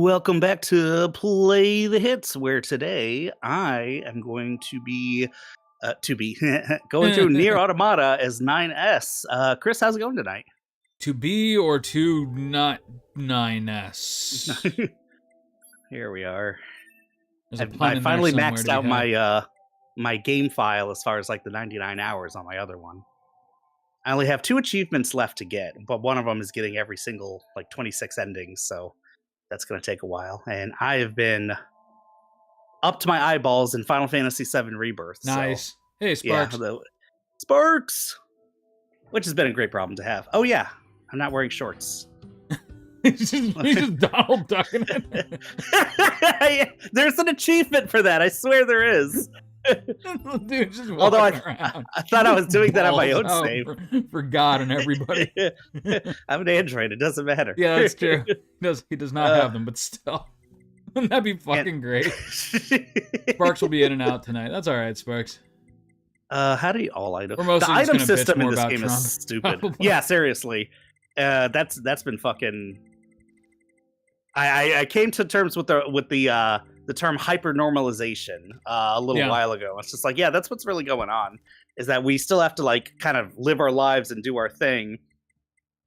Welcome back to Play the Hits, where today I am going to be going through NieR Automata as 9S. Chris, how's it going tonight? To be or to not 9S. Here we are. There's a pun I in finally there somewhere maxed to be out had. my game file as far as like the 99 hours on my other one. I only have 2 achievements left to get, but one of them is getting every single like 26 endings, so that's going to take a while. And I have been up to my eyeballs in Final Fantasy VII Rebirth. Nice. So, Hey, Sparks. yeah, Sparks, which has been a great problem to have. Oh yeah, I'm not wearing shorts. he's just Donald ducking it. There's an achievement for that. I swear there is. Dude, just Although I around. thought I was doing that on my own Balls out save. for God and everybody. I'm an Android. It doesn't matter. Yeah, that's true. He does not have them, but still. Wouldn't that be fucking great? Sparks will be in and out tonight. That's all right, Sparks. How do you all item? The item system in this about game Trump, is stupid. probably. Yeah, seriously. That's been fucking. I came to terms with the term hypernormalization a little while ago. It's just like, yeah, that's what's really going on. Is that we still have to like kind of live our lives and do our thing,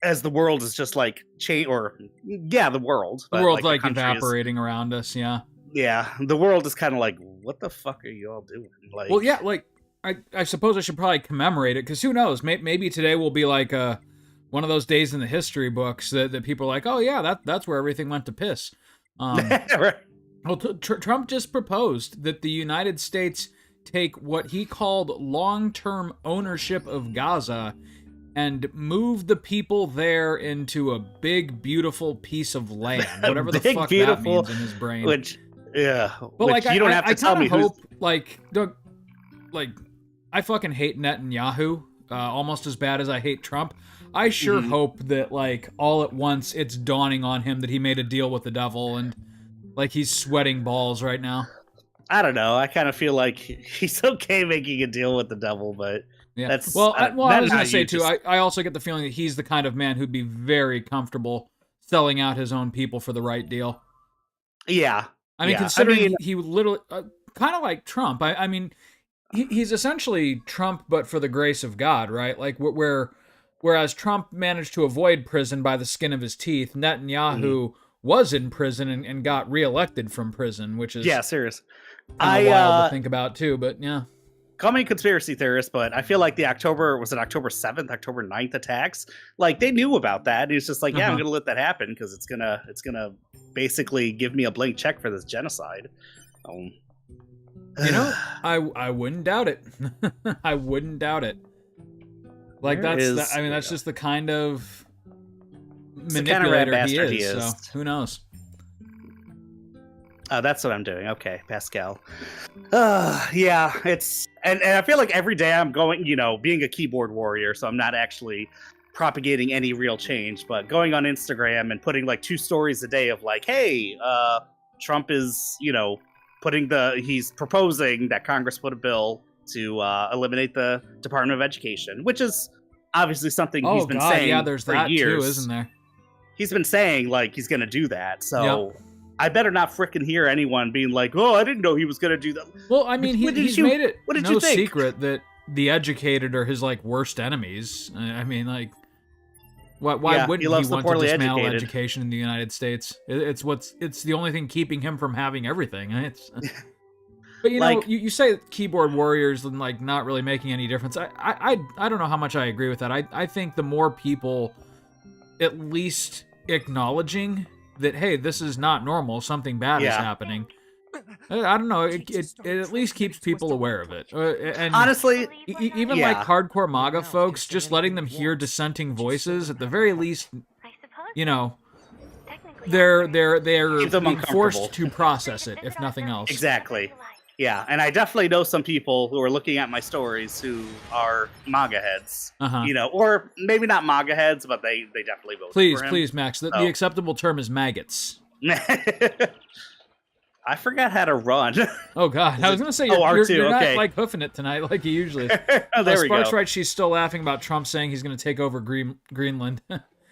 as the world is just like the world. The world's like evaporating around us. Yeah. Yeah, the world is kind of like, what the fuck are you all doing? Like, well, yeah, like I suppose I should probably commemorate it because who knows? Maybe today will be like one of those days in the history books that people are like, oh yeah, that's where everything went to piss. Right. Well, Trump just proposed that the United States take what he called long-term ownership of Gaza and move the people there into a big, beautiful piece of land, whatever the fuck that means in his brain. But like, you don't have to tell me hope, like, I fucking hate Netanyahu almost as bad as I hate Trump. I sure hope that, like, all at once it's dawning on him that he made a deal with the devil and, like, he's sweating balls right now. I don't know. I kind of feel like he's okay making a deal with the devil, but yeah. that's... I was going to say, too, I also get the feeling that he's the kind of man who'd be very comfortable selling out his own people for the right deal. Yeah. I mean, considering he literally... kind of like Trump. I mean... He's essentially Trump, but for the grace of God, right? Like, whereas Trump managed to avoid prison by the skin of his teeth, Netanyahu was in prison and got reelected from prison, which is serious. Wild to think about too. But yeah, call me a conspiracy theorist, but I feel like the October 7th, October 9th attacks, like they knew about that. He's just like, yeah, I'm gonna let that happen because it's gonna basically give me a blank check for this genocide. You know, I wouldn't doubt it. I wouldn't doubt it. Like that's just the kind of manipulator he is. So who knows? Oh, that's what I'm doing. Okay, Pascal. Yeah, it's and I feel like every day I'm going, being a keyboard warrior, so I'm not actually propagating any real change, but going on Instagram and putting like 2 stories a day of like, hey, Trump is, he's proposing that Congress put a bill to eliminate the Department of Education, which is obviously something he's been saying there's for that years. Too, isn't there? He's been saying like he's going to do that. So I better not fricking hear anyone being like, "Oh, I didn't know he was going to do that." Well, I mean, he's made it no secret that the educated are his like worst enemies. I mean, like, why wouldn't he want to dismantle education in the United States? It's the only thing keeping him from having everything. But you say keyboard warriors and like not really making any difference. I don't know how much I agree with that. I think the more people at least acknowledging that, hey, this is not normal, something bad is happening. I don't know. It at least keeps people aware of it. And honestly, even like hardcore MAGA folks, just letting them hear dissenting voices, at the very least, they're being forced to process it, if nothing else. Exactly. Yeah, and I definitely know some people who are looking at my stories who are MAGA heads, or maybe not MAGA heads, but they definitely vote for him. Please, Max. The acceptable term is maggots. I forgot how to run. Oh, God. I was going to say, you're not, like, hoofing it tonight like you usually. There we go. Sparks right, she's still laughing about Trump saying he's going to take over Greenland.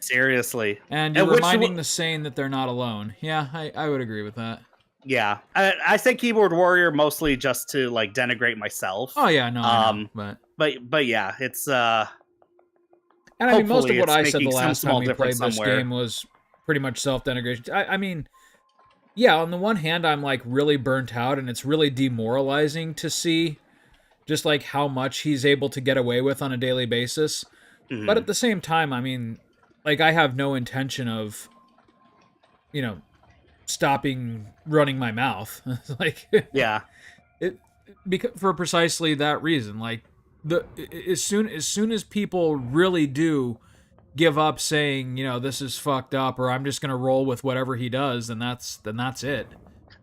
Seriously. And you're reminding the sane that they're not alone. Yeah, I would agree with that. Yeah. I say keyboard warrior mostly just to like denigrate myself. Oh yeah, no, I know, but yeah, it's and I mean most of what I said the last time we played this game was pretty much self-denigration. I mean, yeah, on the one hand I'm like really burnt out and it's really demoralizing to see just like how much he's able to get away with on a daily basis. Mm-hmm. But at the same time, I mean, like I have no intention of, you know, stopping running my mouth. Like, yeah, because for precisely that reason. Like as soon as people really do give up saying, you know, this is fucked up, or I'm just gonna roll with whatever he does, then that's it.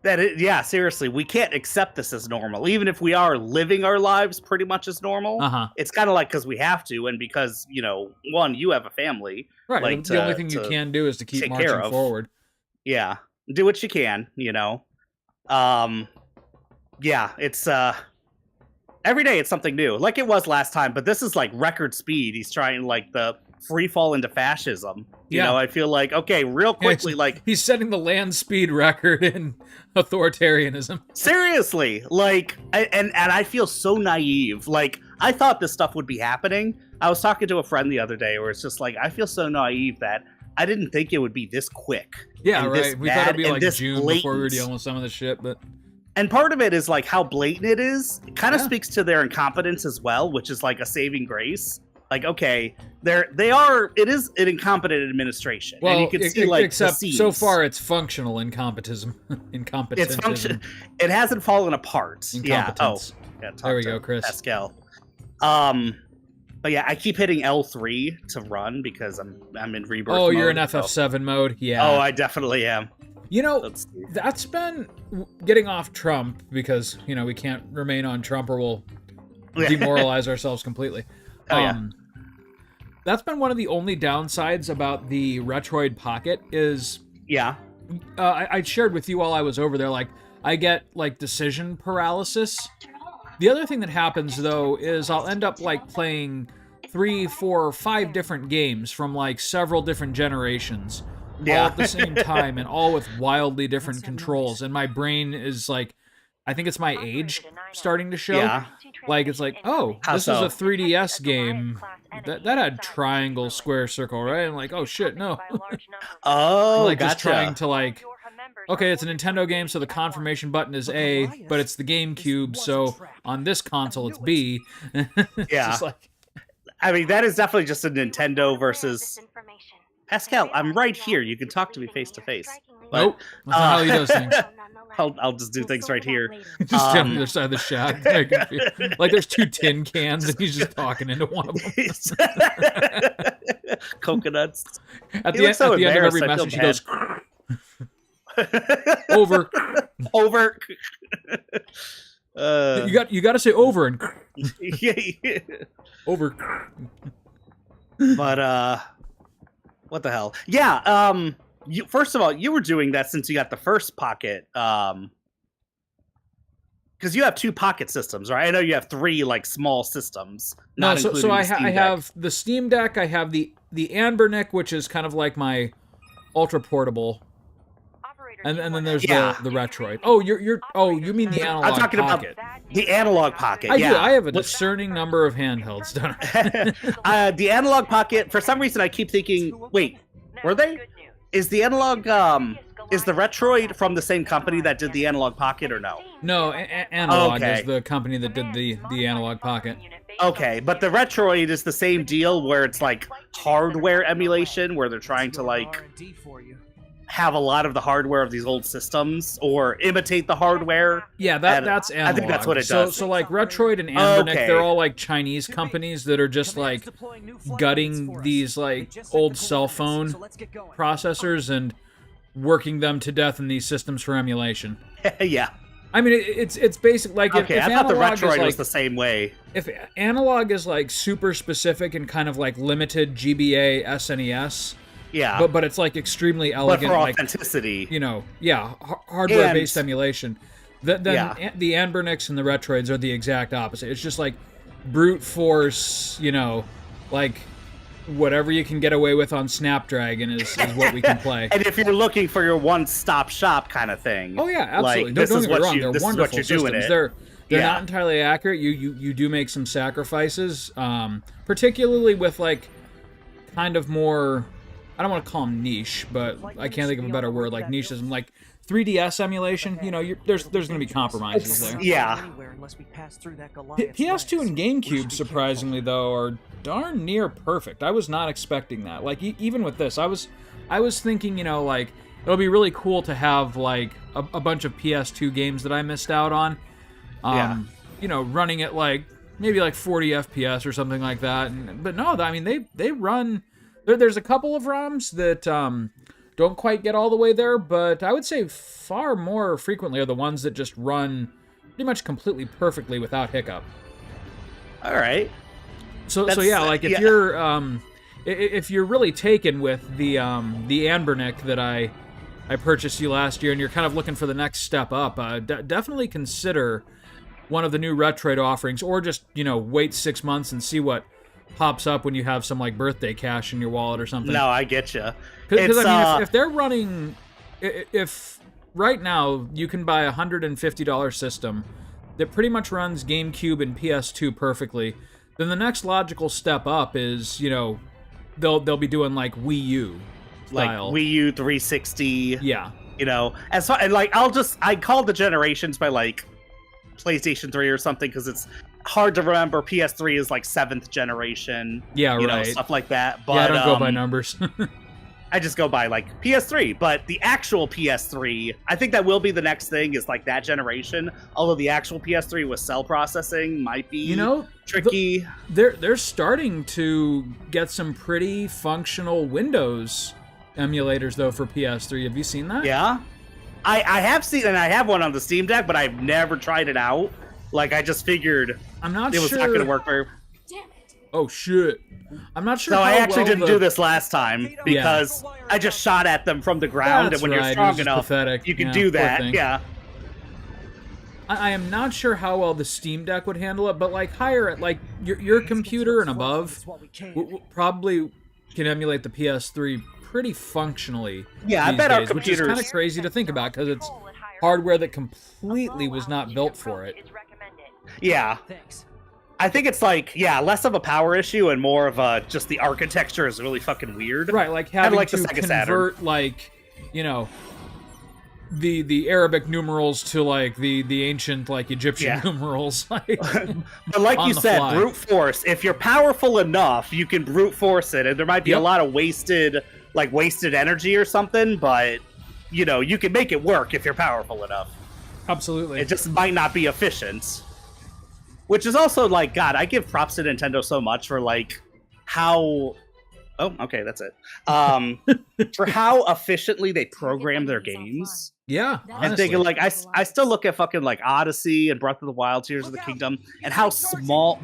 Yeah, seriously, we can't accept this as normal, even if we are living our lives pretty much as normal. It's kind of like because we have to, and because, you know, one, you have a family, right? Like, the only thing you can do is to keep marching forward. Yeah, do what you can, you know. Yeah, it's every day it's something new, like it was last time, but this is like record speed. He's trying like the free fall into fascism. You know, I feel like, okay, real quickly, like he's setting the land speed record in authoritarianism. Seriously, like, and I feel so naive. Like, I thought this stuff would be happening. I was talking to a friend the other day where it's just like, I feel so naive that I didn't think it would be this quick. Yeah, right. We thought it'd be like June before we were dealing with some of this shit, but. And part of it is like how blatant it is. It kind of speaks to their incompetence as well, which is like a saving grace. Like, okay, it is an incompetent administration. Well, and you can see like except so far it's functional incompetentism. It's it hasn't fallen apart. Incompetence. Yeah. There we go, Chris. Pascal. But yeah, I keep hitting L3 to run because I'm in rebirth mode. Oh, you're in FF7 mode? Yeah. Oh, I definitely am. You know, that's been getting off Trump because, you know, we can't remain on Trump or we'll demoralize ourselves completely. That's been one of the only downsides about the Retroid Pocket is... Yeah. I shared with you while I was over there, like, I get, like, decision paralysis. The other thing that happens, though, is I'll end up, like, playing 3, 4, 5 different games from, like, several different generations all at the same time and all with wildly different controls. And my brain is, like, I think it's my age starting to show. Yeah. Like, it's like, oh, this is a 3DS game that had triangle, square, circle, right? And like, oh shit, no. Oh, like, just trying to like, okay, it's a Nintendo game, so the confirmation button is A, but it's the GameCube, so on this console it's B. Yeah. Like... I mean, that is definitely just a Nintendo versus... Pascal, I'm right here. You can talk to me face to face. Nope. That's not how he does things. I'll just do things right here. Just stand on the other side of the shack. Like there's 2 tin cans and he's just talking into one of them. Coconuts. At the end of every message, he goes, over. Over. You got to say over and over. But what the hell? Yeah. First of all, you were doing that since you got the first Pocket. Because you have 2 Pocket systems, right? I know you have 3 like small systems. No, so I have the Steam Deck. I have the Anbernic, which is kind of like my ultra portable. And then there's the Retroid. Oh, you mean the Analog Pocket? I'm talking about the Analog Pocket. I do. I have a discerning number of handhelds, don't I? The Analog Pocket. For some reason, I keep thinking. Wait, were they? Is the Analog? Is the Retroid from the same company that did the Analog Pocket or no? No, Analog is the company that did the Analog Pocket. Okay, but the Retroid is the same deal where it's like hardware emulation, where they're trying to like have a lot of the hardware of these old systems or imitate the hardware. Yeah, that's Analog. I think that's what it does. So like Retroid and Anbernic, they're all like Chinese companies that are just like gutting these like old cell phone processors and working them to death in these systems for emulation. Yeah. I mean, it's basic. Like, okay, if I thought the Retroid was the same way. If Analog is like super specific and kind of like limited GBA SNES, yeah, but it's like extremely elegant, but for authenticity, like, you know, hardware-based emulation. Then the Anbernics and the Retroids are the exact opposite. It's just like brute force, you know, like whatever you can get away with on Snapdragon is what we can play. And if you're looking for your one-stop shop kind of thing, oh yeah, absolutely. Don't get me wrong, they're wonderful systems. They're not entirely accurate. You do make some sacrifices, particularly with like kind of more. I don't want to call them niche, but I can't think of a better word. Like niche is like 3DS emulation. You know, there's going to be compromises there. Yeah. PS2 and GameCube, surprisingly though, are darn near perfect. I was not expecting that. Like even with this, I was thinking, you know, like it'll be really cool to have like a bunch of PS2 games that I missed out on. You know, running at like maybe like 40 FPS or something like that. But no, I mean they run. There's a couple of ROMs that don't quite get all the way there, but I would say far more frequently are the ones that just run pretty much completely perfectly without hiccup. All right. So yeah, like if you're really taken with the Anbernic that I purchased you last year, and you're kind of looking for the next step up, definitely consider one of the new Retroid offerings, or just, you know, wait 6 months and see what pops up when you have some like birthday cash in your wallet or something. No, I get you. Because I mean, if they're running, if right now you can buy a $150 system that pretty much runs GameCube and PS2 perfectly, then the next logical step up is, you know, they'll be doing like Wii U style. Like Wii U 360. Yeah. You know, and like I call the generations by like PlayStation 3 or something, because it's hard to remember. PS3 is like 7th generation. Yeah, you right. know, stuff like that. But yeah, I don't go by numbers. I just go by like PS3. But the actual PS3, I think that will be the next thing, is like that generation. Although the actual PS3 with cell processing might be, you know, tricky. They're starting to get some pretty functional Windows emulators though for PS3. Have you seen that? Yeah, I have seen, and I have one on the Steam Deck, but I've never tried it out. Like, I just figured it was not going to work very... Oh, shit. I'm not sure So I actually didn't do this last time, because I just shot at them from the ground, That's and when you're strong enough, you can do that. Yeah. I am not sure how well the Steam Deck would handle it, but, like, higher at, like, your computer and above probably can emulate the PS3 pretty functionally. Yeah, I bet days, our computers... Which is kind of crazy to think about, because it's hardware that completely was not built for it. Yeah. I think it's like, less of a power issue and more of just the architecture is really fucking weird. Right, like having to convert, like, you know, the Arabic numerals to like the ancient like Egyptian numerals. Like, but like you said, brute force. If you're powerful enough, you can brute force it, and there might be a lot of wasted energy or something, but you know, you can make it work if you're powerful enough. Absolutely. It just might not be efficient. Which is also, like, God, I give props to Nintendo so much for, like, how... Oh, okay, that's it. For how efficiently they program their games. Yeah, honestly. And thinking, like, I still look at fucking, like, Odyssey and Breath of the Wild, Tears of the Kingdom, and how small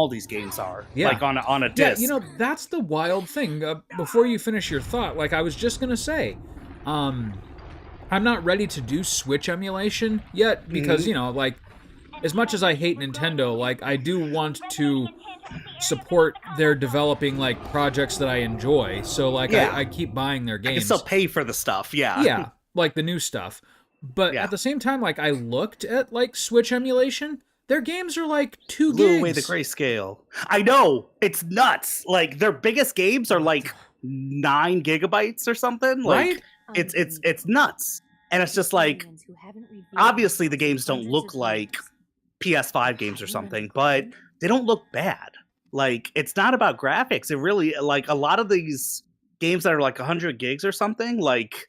these games are. Yeah. Like, on a disc. Yeah, you know, that's the wild thing. Before you finish your thought, like, I was just gonna say, I'm not ready to do Switch emulation yet, because, you know, like, as much as I hate Nintendo, like, I do want to support their developing, like, projects that I enjoy. So, like, I keep buying their games. I can still pay for the stuff, Yeah, like the new stuff. But at the same time, like, I looked at, like, Switch emulation. Their games are, like, 2 gigs. Blew away the grayscale. I know! It's nuts! Like, their biggest games are, like, 9 gigabytes or something. Like, right? It's nuts. And it's just, like, obviously the games don't look like PS5 games or something, but they don't look bad. Like, it's not about graphics. It really, like, a lot of these games that are like 100 gigs or something, like,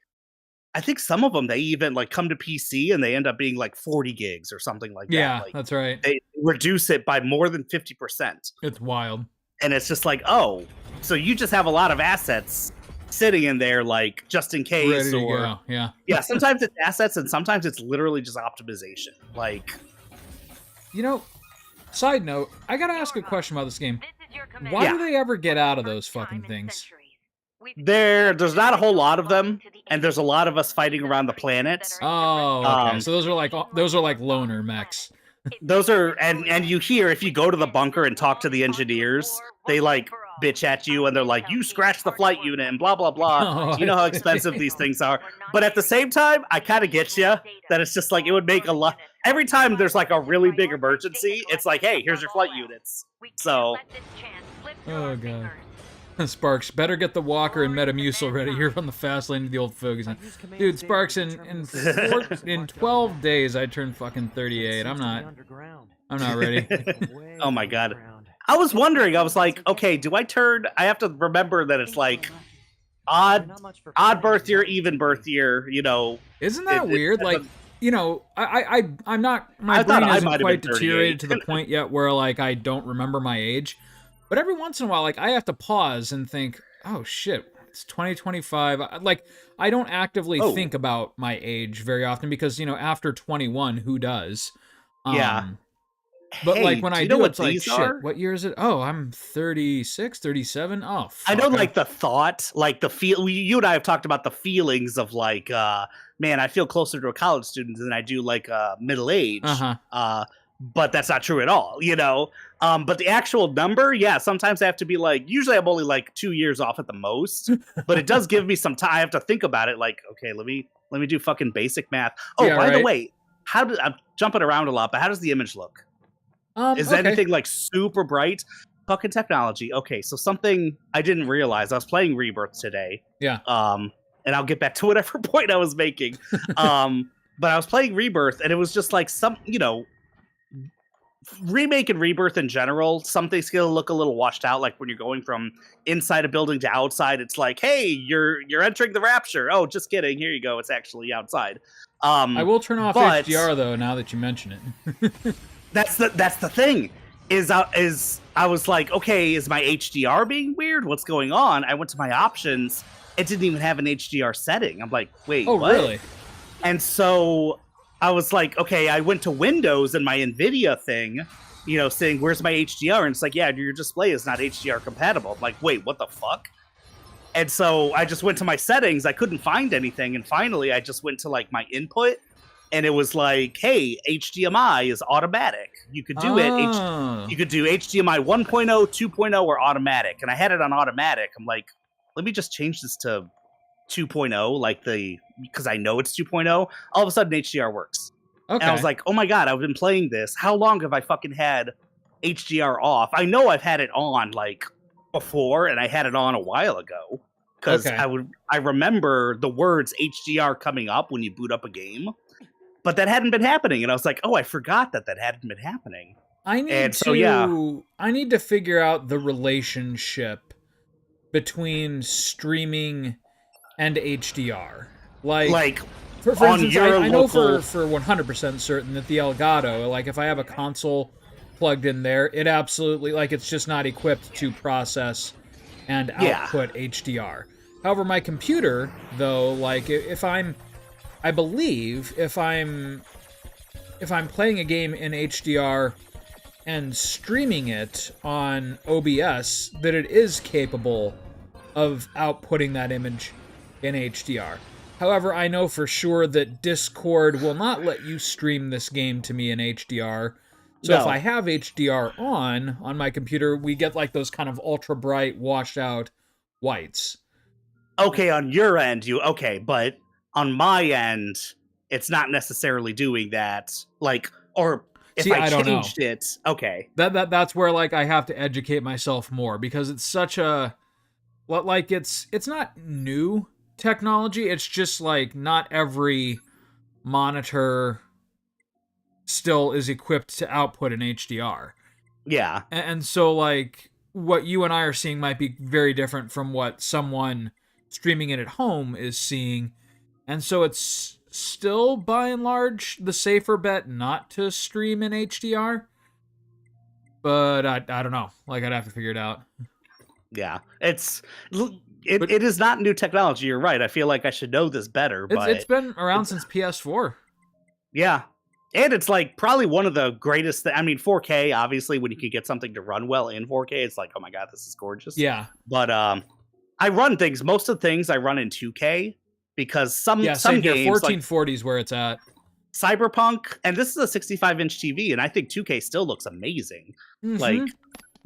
I think some of them, they even like come to PC and they end up being like 40 gigs or something like that. Yeah, like, that's right. They reduce it by more than 50%. It's wild. And it's just like, oh, so you just have a lot of assets sitting in there, like, just in case. Ready to go. Yeah, sometimes it's assets and sometimes it's literally just optimization. Like, you know, side note, I gotta ask a question about this game. Why do they ever get out of those fucking things? There's not a whole lot of them, and there's a lot of us fighting around the planet. Oh, okay. So those are like loner mechs. Those are, and you hear, if you go to the bunker and talk to the engineers, they like bitch at you, and they're like, you scratched the flight unit and blah, blah, blah. Oh, You know how expensive these things are. But at the same time, I kind of get you that it's just like, it would make a lot. Every time there's like a really big emergency, it's like, hey, here's your flight units. So. Oh, God. Sparks, better get the walker and Metamucil ready. You're on the fast lane to the old fogies. Dude, Sparks, in 12 days, I turned fucking 38. I'm not ready. Oh my God. I was wondering, I was like, okay, I have to remember that it's like odd birth year, even birth year, you know. Isn't that weird? Like, you know, I'm not, my brain isn't quite deteriorated to the point yet where, like, I don't remember my age. But every once in a while, like, I have to pause and think, oh, shit, it's 2025. Like, I don't actively think about my age very often because, you know, after 21, who does? Yeah. But, like, when I do, it's like, shit, what year is it? Oh, I'm 36, 37? Oh, fuck. I know, like, the thought, like, the feel. You and I have talked about the feelings of, like, man, I feel closer to a college student than I do, like, middle age. But that's not true at all, you know? But the actual number, yeah, sometimes I have to be like, usually I'm only like 2 years off at the most, but it does give me some time. I have to think about it. Like, okay, let me do fucking basic math. Oh, yeah, by the way, I'm jumping around a lot, but how does the image look? Is anything like super bright? Fucking technology. Okay, so something I didn't realize. I was playing Rebirth today. Yeah. And I'll get back to whatever point I was making. But I was playing Rebirth, and it was just like some, you know, Remake and Rebirth in general, some things can look a little washed out. Like when you're going from inside a building to outside, it's like, hey, you're entering the Rapture. Oh, just kidding. Here you go. It's actually outside. I will turn off HDR though. Now that you mention it, that's the thing. Is I was like, okay, is my HDR being weird? What's going on? I went to my options. It didn't even have an HDR setting. I'm like, wait, what? Really? And so I was like, okay, I went to Windows and my NVIDIA thing, you know, saying, where's my HDR? And it's like, yeah, your display is not HDR compatible. I'm like, wait, what the fuck? And so I just went to my settings. I couldn't find anything. And finally, I just went to like my input. And it was like, hey, HDMI is automatic. You could do it. You could do HDMI 1.0, 2.0, or automatic. And I had it on automatic. I'm like, let me just change this to 2.0, because I know it's 2.0. All of a sudden, HDR works. Okay. And I was like, oh my God, I've been playing this. How long have I fucking had HDR off? I know I've had it on like before, and I had it on a while ago. Because I remember the words HDR coming up when you boot up a game. But that hadn't been happening, and I was like, "Oh, I forgot that hadn't been happening." I need to figure out the relationship between streaming and HDR. Like for instance, I know for 100% certain that the Elgato, like if I have a console plugged in there, it absolutely it's just not equipped to process and output HDR. However, my computer, though, like if I'm playing a game in HDR and streaming it on OBS, that it is capable of outputting that image in HDR. However, I know for sure that Discord will not let you stream this game to me in HDR. So if I have HDR on my computer, we get like those kind of ultra bright, washed out whites. Okay, on your end, but on my end, it's not necessarily doing that. Or if I changed it, okay. That's where I have to educate myself more, because it's such a it's not new technology. It's just not every monitor still is equipped to output an HDR. Yeah. And so what you and I are seeing might be very different from what someone streaming it at home is seeing. And so it's still, by and large, the safer bet not to stream in HDR. But I don't know. I'd have to figure it out. Yeah. It is not new technology. You're right. I feel like I should know this better. But it's been around since PS4. Yeah. And it's probably one of the greatest 4K, obviously, when you can get something to run well in 4K, it's oh my God, this is gorgeous. Yeah. But I run things. Most of the things I run in 2K. Because some games, 1440 is where it's at. Cyberpunk, and this is a 65-inch TV, and I think 2K still looks amazing. Mm-hmm.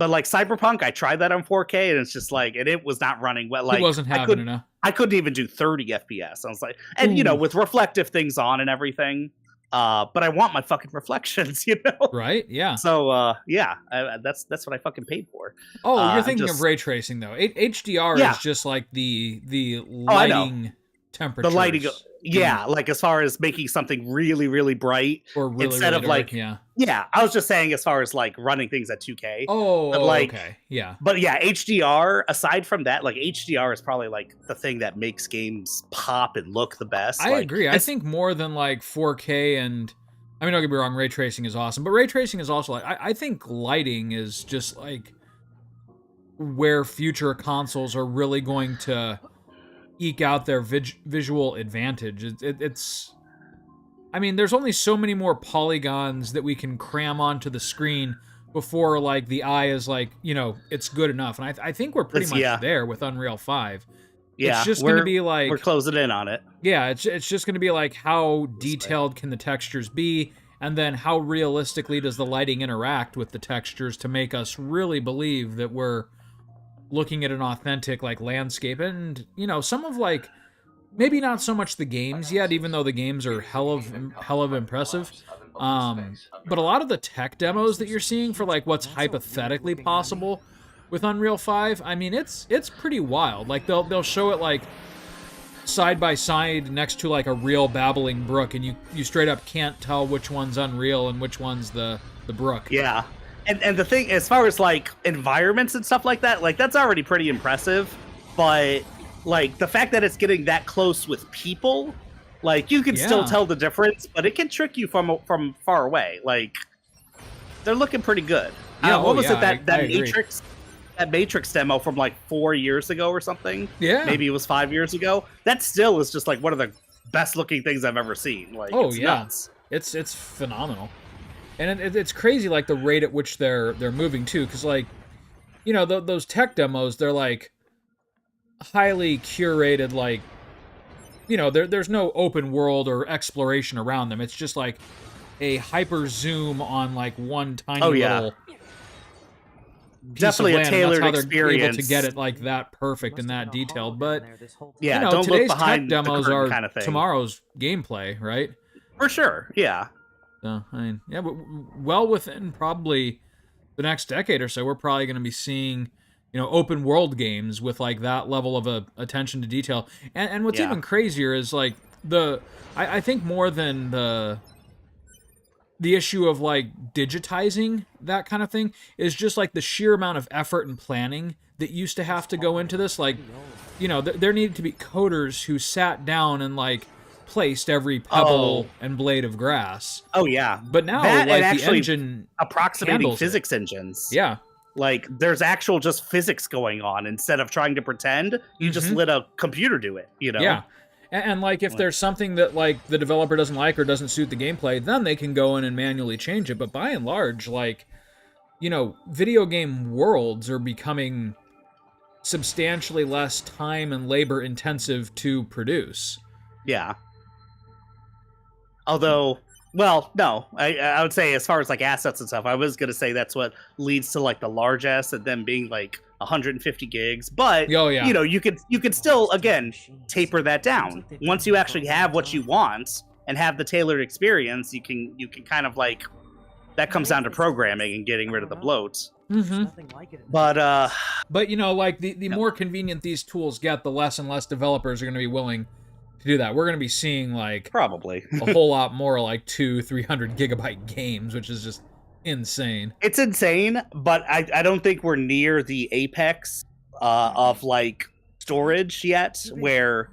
But like Cyberpunk, I tried that on 4K and it's just like, and it was not running well. Like it wasn't having enough. I couldn't even do 30 FPS. I was like, and you know, with reflective things on and everything. But I want my fucking reflections, you know? Right? Yeah. So that's what I fucking paid for. Oh, you're thinking of ray tracing though. HDR is just like the lighting temperatures. The lighting, like as far as making something really, really bright, or really, instead really of like, yeah. I was just saying as far as like running things at 2K. Oh, but like, okay, yeah. But yeah, HDR. Aside from that, like HDR is probably like the thing that makes games pop and look the best. I agree. I think more than like 4K and. I mean, don't get me wrong, ray tracing is awesome, but ray tracing is also like I think lighting is just like where future consoles are really going to eke out their visual advantage. It's I mean, there's only so many more polygons that we can cram onto the screen before like the eye is like, you know, it's good enough. And I think we're pretty much there with Unreal 5. Yeah, it's just going to be like we're closing in on it. Yeah, it's just going to be like how detailed can the textures be, and then how realistically does the lighting interact with the textures to make us really believe that we're looking at an authentic like landscape. And you know, some of like maybe not so much the games yet, even though the games are hell of impressive. But a lot of the tech demos that you're seeing for like what's hypothetically possible with Unreal 5, I mean, it's pretty wild. Like they'll show it like side by side next to like a real babbling brook, and you straight up can't tell which one's Unreal and which one's the brook. Yeah. And the thing, as far as like environments and stuff like that's already pretty impressive. But like the fact that it's getting that close with people, like you can still tell the difference, but it can trick you from far away. Like they're looking pretty good. Yeah, what was it that Matrix? Agree. That Matrix demo from like 4 years ago or something. Yeah, maybe it was 5 years ago. That still is just like one of the best looking things I've ever seen. Like, it's nuts. It's phenomenal, and it's crazy like the rate at which they're moving too. Because like, you know, those tech demos, they're like highly curated. Like, you know, there's no open world or exploration around them. It's just like a hyper zoom on like one tiny little. Definitely a tailored experience. experience. Able to get it like that perfect and that detailed, but yeah, you know, don't today's look behind tech demos are kind of thing. Tomorrow's gameplay, right? For sure, yeah. So I mean, yeah, but well within probably the next decade or so, we're probably going to be seeing, you know, open world games with like that level of attention to detail. And what's even crazier is like I think more than the issue of like digitizing that kind of thing is just like the sheer amount of effort and planning that used to have to go into this. Like, you know, there needed to be coders who sat down and like placed every pebble and blade of grass. Oh yeah. But now like the engine approximating physics engines. Yeah. Like there's actual just physics going on instead of trying to pretend. You just let a computer do it, you know? Yeah. And like if there's something that like the developer doesn't like or doesn't suit the gameplay, then they can go in and manually change it. But by and large, like, you know, video game worlds are becoming substantially less time and labor intensive to produce. Yeah. Although, well, no, I would say as far as like assets and stuff, I was going to say that's what leads to like the large asset, them being like 150 gigs, but you know, you could still again taper that down. Once you actually have what you want and have the tailored experience, you can kind of like that comes down to programming and getting rid of the bloat. But you know, like the more convenient these tools get, the less and less developers are going to be willing to do that. We're going to be seeing like probably a whole lot more like 200-300 gigabyte games, which is just insane. It's insane, but I don't think we're near the apex of like storage yet, where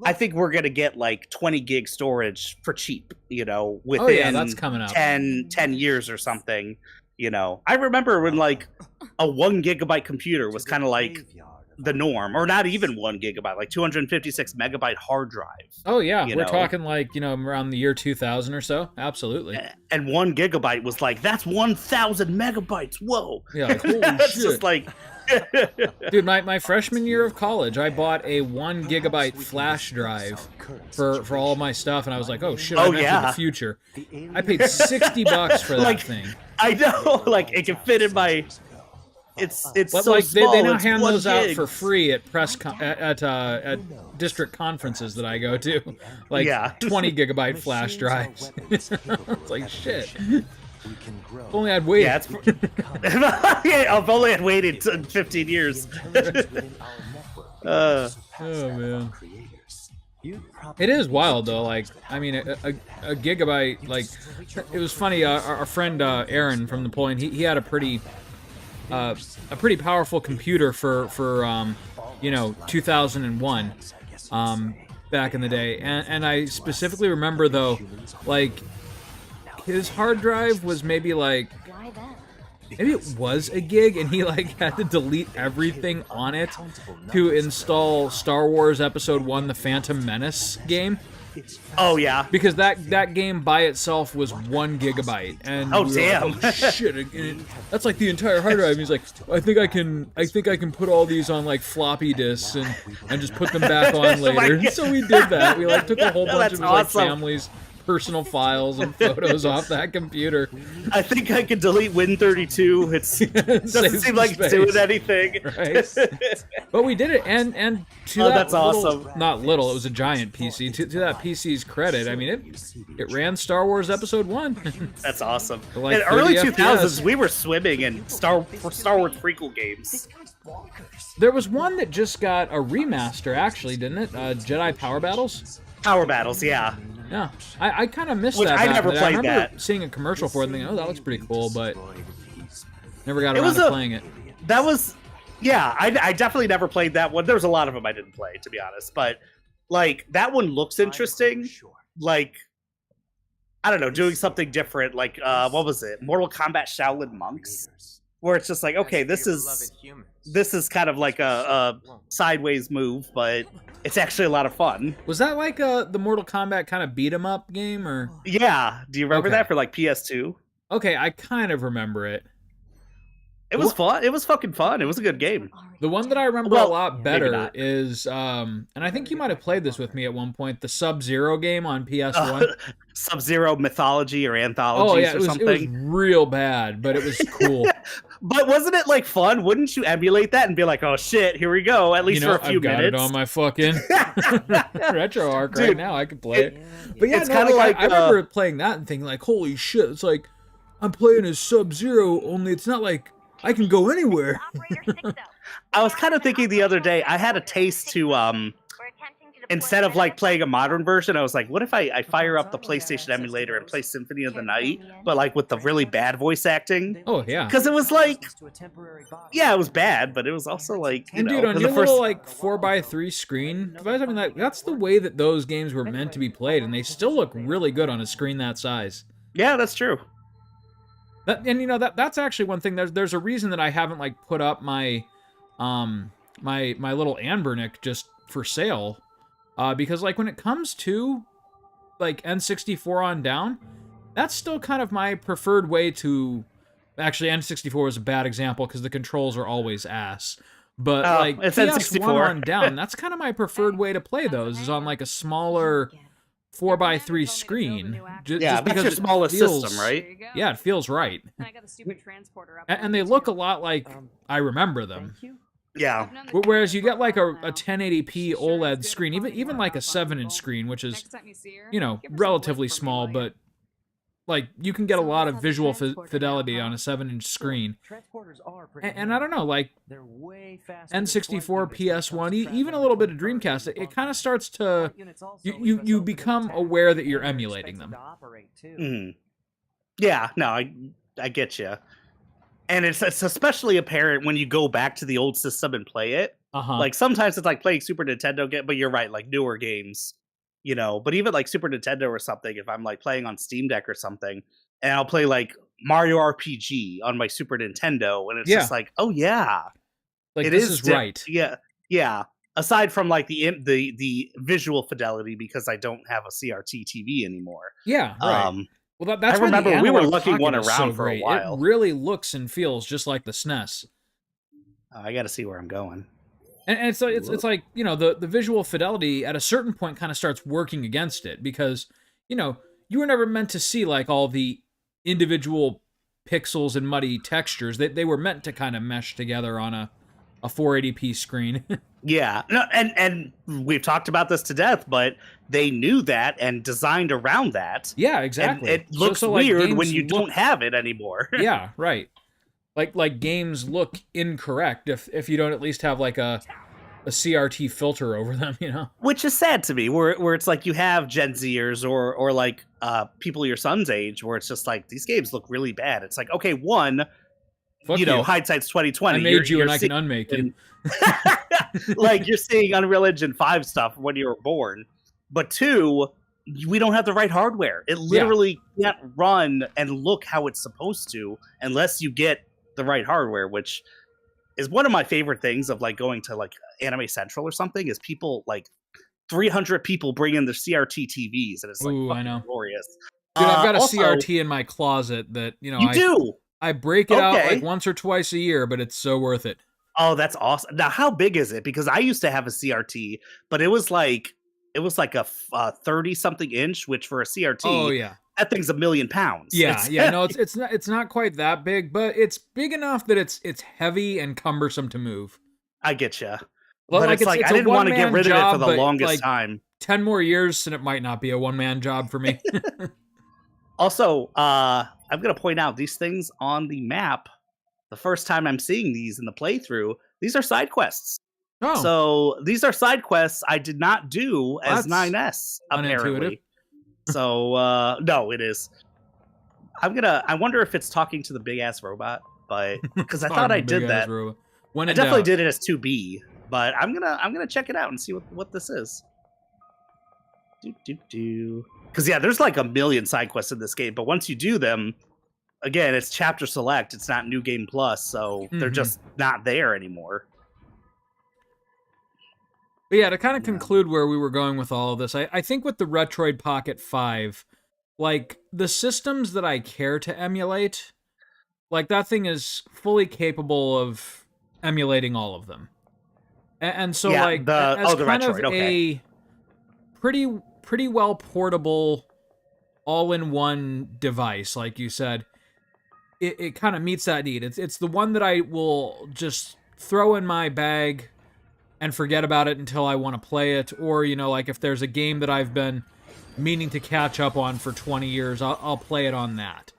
I think we're gonna get like 20 gig storage for cheap, you know, within that's coming up. 10 years or something. You know, I remember when like a 1 gigabyte computer was kind of like the norm, or not even 1 gigabyte, like 256 megabyte hard drive. Oh yeah, we're talking like, you know, around the year 2000 or so. Absolutely. And 1 gigabyte was like, that's 1,000 megabytes. Whoa. Yeah, like, holy that's shit. Just like dude, my freshman year of college, I bought a 1 gigabyte flash drive for all of my stuff, and I was like, oh shit, I'm into the future. I paid $60 for that thing. I know, like it can fit in my it's but so like small. they now it's hand those gig. out for free at at district conferences that I go to, like 20 gigabyte flash drives. It's like shit. If only I'd waited. I've only had waited 15 years. Oh man. It is wild though. Like, I mean, a gigabyte. Like, it was funny. Our friend Aaron from Napoleon, he had a pretty powerful computer for 2001, back in the day, and I specifically remember though, like, his hard drive was maybe it was a gig, and he like had to delete everything on it to install Star Wars Episode 1, The Phantom Menace game. Oh yeah, because that game by itself was 1 gigabyte, and damn, like, oh, shit, that's like the entire hard drive. And he's like, I think I can put all these on like floppy disks and just put them back on later. And so we did that. We like took a whole bunch of his like family's personal files and photos off that computer. I think I could delete Win32. It doesn't seem like it's doing anything. Right. But we did it, and to that's awesome. Not little, it was a giant PC. To that PC's credit, I mean, it ran Star Wars Episode 1. That's awesome. Like in early 2000s, we were swimming in Star Wars prequel games. There was one that just got a remaster, actually, didn't it? Jedi Power Battles? Power Battles, yeah. Yeah, I kind of missed Which that. I never played I remember that. seeing a commercial for it and thinking, oh, that looks pretty cool, but never got around to playing it. That was, yeah, I definitely never played that one. There was a lot of them I didn't play, to be honest, but like that one looks interesting. Like, I don't know, doing something different. Like, what was it? Mortal Kombat Shaolin Monks, where it's just like, okay, this is kind of like a sideways move, but it's actually a lot of fun. Was that like the Mortal Kombat kind of beat 'em up game, or? Yeah. Do you remember that for like PS2? Okay, I kind of remember it. It was fun. It was fucking fun. It was a good game. The one that I remember a lot better is, and I think you might have played this with me at one point, the Sub-Zero game on PS1. Sub-Zero Mythology or Anthologies or something. It was real bad, but it was cool. But wasn't it like fun? Wouldn't you emulate that and be like, oh shit, here we go, at least for a few minutes? I've got it on my fucking RetroArch right now. I can play it. But yeah, it's kind of like I remember playing that and thinking like, holy shit, it's like I'm playing as Sub-Zero, only it's not like I can go anywhere. I was kind of thinking the other day, I had a taste to, instead of like playing a modern version, I was like, what if I fire up the PlayStation emulator and play Symphony of the Night, but like with the really bad voice acting? Oh, yeah. Because it was like, yeah, it was bad, but it was also like, you know. Dude, on your little like 4x3 screen, I mean, that's the way that those games were meant to be played, and they still look really good on a screen that size. Yeah, that's true. That's actually one thing. There's a reason that I haven't like put up my my little Anbernic just for sale, because like when it comes to like N64 on down, that's still kind of my preferred way to. Actually, N64 is a bad example because the controls are always ass. But like it's PS1 N64 on down, that's kind of my preferred way to play those. Is on like a smaller 4x3 screen. Just that's because your smallest system, right? Yeah, it feels right. And they look a lot like I remember them. Yeah. Whereas you get like a 1080p OLED screen, even like a 7-inch screen, which is, relatively small, but like you can get a lot of visual fidelity on a 7-inch screen. And I don't know, like N64, PS1, even a little bit of Dreamcast, it kind of starts to, you become aware that you're emulating them. Mm-hmm. Yeah, no, I get you. And it's especially apparent when you go back to the old system and play it. Like sometimes it's like playing Super Nintendo game, but you're right, like newer games, but even like Super Nintendo or something, if I'm like playing on Steam Deck or something, and I'll play like Mario RPG on my Super Nintendo, and it's just like, oh yeah, like this is right. Yeah. Aside from like the visual fidelity, because I don't have a CRT TV anymore. Yeah, right. Well, that's I remember we were looking one around for a while. It really looks and feels just like the SNES. I got to see where I'm going. And so it's like, the visual fidelity at a certain point kind of starts working against it because, you were never meant to see like all the individual pixels and muddy textures. They were meant to kind of mesh together on a 480p screen. Yeah, no, and we've talked about this to death, but they knew that and designed around that. Yeah, exactly. And it looks weird when you don't have it anymore. Yeah, right. Like games look incorrect if you don't at least have like a CRT filter over them, you know? Which is sad to me, where it's like you have Gen Zers or like people your son's age, where it's just like, these games look really bad. It's like, okay, one, fuck you. Hindsight's 2020. I made you and I can unmake you. Like, you're seeing Unreal Engine 5 stuff when you were born. But two, we don't have the right hardware. It literally can't run and look how it's supposed to unless you get the right hardware, which is one of my favorite things of like going to like Anime Central or something, is people like 300 people bring in their CRT TVs, and it's like, I know, glorious. Dude, I've got a CRT in my closet that, I break it out like once or twice a year, but it's so worth it. Oh, that's awesome. Now, how big is it? Because I used to have a CRT, but it was like a 30-something inch, which for a CRT, oh yeah, that thing's £1 million. Yeah, no, it's not quite that big, but it's big enough that it's heavy and cumbersome to move. I get you. Well, but it's like, I didn't want to get rid of it for the longest time. 10 more years and it might not be a one-man job for me. Also, I'm going to point out these things on the map. The first time I'm seeing these in the playthrough, these are side quests. Oh. So these are side quests I did not do as 9S, apparently. So, no, it is. I wonder if it's talking to the big-ass robot, but because I thought I did that. I definitely did it as 2B, but I'm gonna check it out and see what this is. Because there's like 1 million side quests in this game, but once you do them, again, it's chapter select. It's not New Game Plus, so they're just not there anymore. But yeah, to kind of conclude where we were going with all of this, I think with the Retroid Pocket 5, like, the systems that I care to emulate, like, that thing is fully capable of emulating all of them. And so, like, as kind Retroid, of a pretty well portable, all-in-one device, like you said, it kind of meets that need. It's the one that I will just throw in my bag and forget about it until I want to play it, or, like if there's a game that I've been meaning to catch up on for 20 years, I'll play it on that.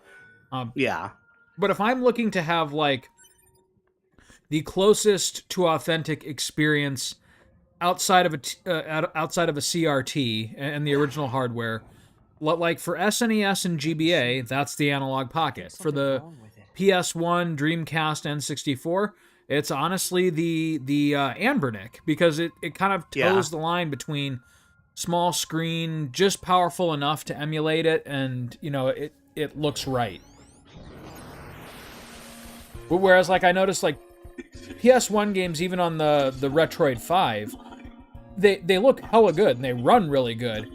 But if I'm looking to have, like, the closest to authentic experience outside of a CRT and the original hardware, like for SNES and GBA, that's the Analog Pocket. For the PS1, Dreamcast, N64, it's honestly the Anbernic, because it kind of toes the line between small screen, just powerful enough to emulate it, and it looks right. Whereas, like, I noticed, like, PS1 games, even on the Retroid 5, they look hella good and they run really good,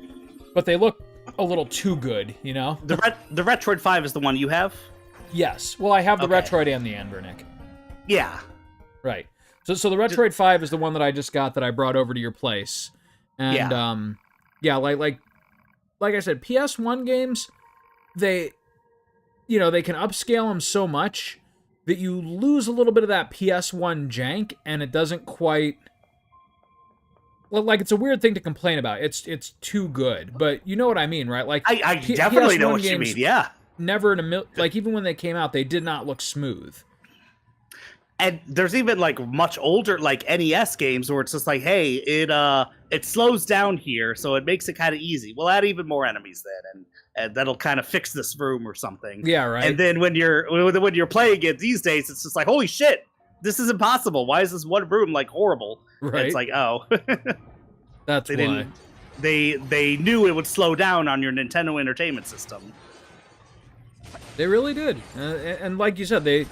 but they look a little too good, The Retroid 5 is the one you have? Yes. Well, I have the Retroid and the Anbernic. Yeah. Right. So the Retroid 5 is the one that I just got that I brought over to your place. And like I said, PS1 games, they can upscale them so much that you lose a little bit of that PS1 jank, and it doesn't quite, like, it's a weird thing to complain about. It's too good, but you know what I mean, right? Like, I definitely know what you mean. Yeah. Never in like, even when they came out, they did not look smooth. And there's even, like, much older, like, NES games where it's just like, hey, it slows down here, so it makes it kind of easy. We'll add even more enemies then, and that'll kind of fix this room or something. Yeah, right. And then when you're playing it these days, it's just like, holy shit, this is impossible. Why is this one room, like, horrible? Right. And it's like, oh. That's why. They knew it would slow down on your Nintendo Entertainment System. They really did. And like you said, they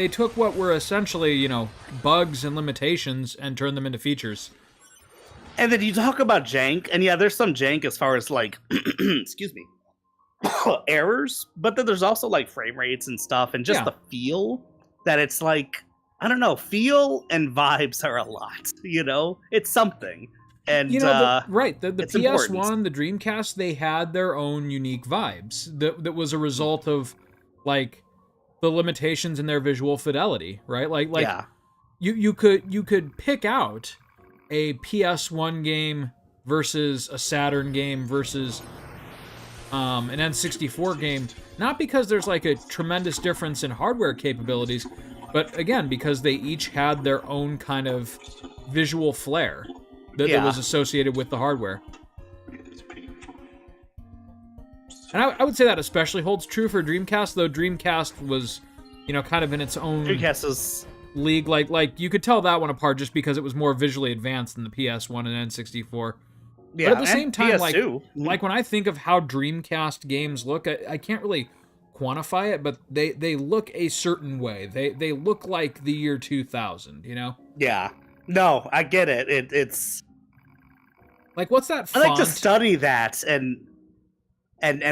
took what were essentially, bugs and limitations and turned them into features. And then you talk about jank, and there's some jank as far as, like, excuse me, errors, but then there's also, like, frame rates and stuff, and just the feel that it's like, I don't know, feel and vibes are a lot, It's something. And, the PS1, important. The Dreamcast, they had their own unique vibes that was a result of, like the limitations in their visual fidelity, right? Like you could pick out a PS1 game versus a Saturn game versus an N64 game, not because there's like a tremendous difference in hardware capabilities, but again, because they each had their own kind of visual flair that was associated with the hardware. And I would say that especially holds true for Dreamcast, though Dreamcast was, kind of in its own league. Like you could tell that one apart just because it was more visually advanced than the PS1 and N64. Yeah, but at the same time, like when I think of how Dreamcast games look, I can't really quantify it, but they look a certain way. They look like the year 2000, Yeah. No, I get it. It's like, what's that font? I like to study that and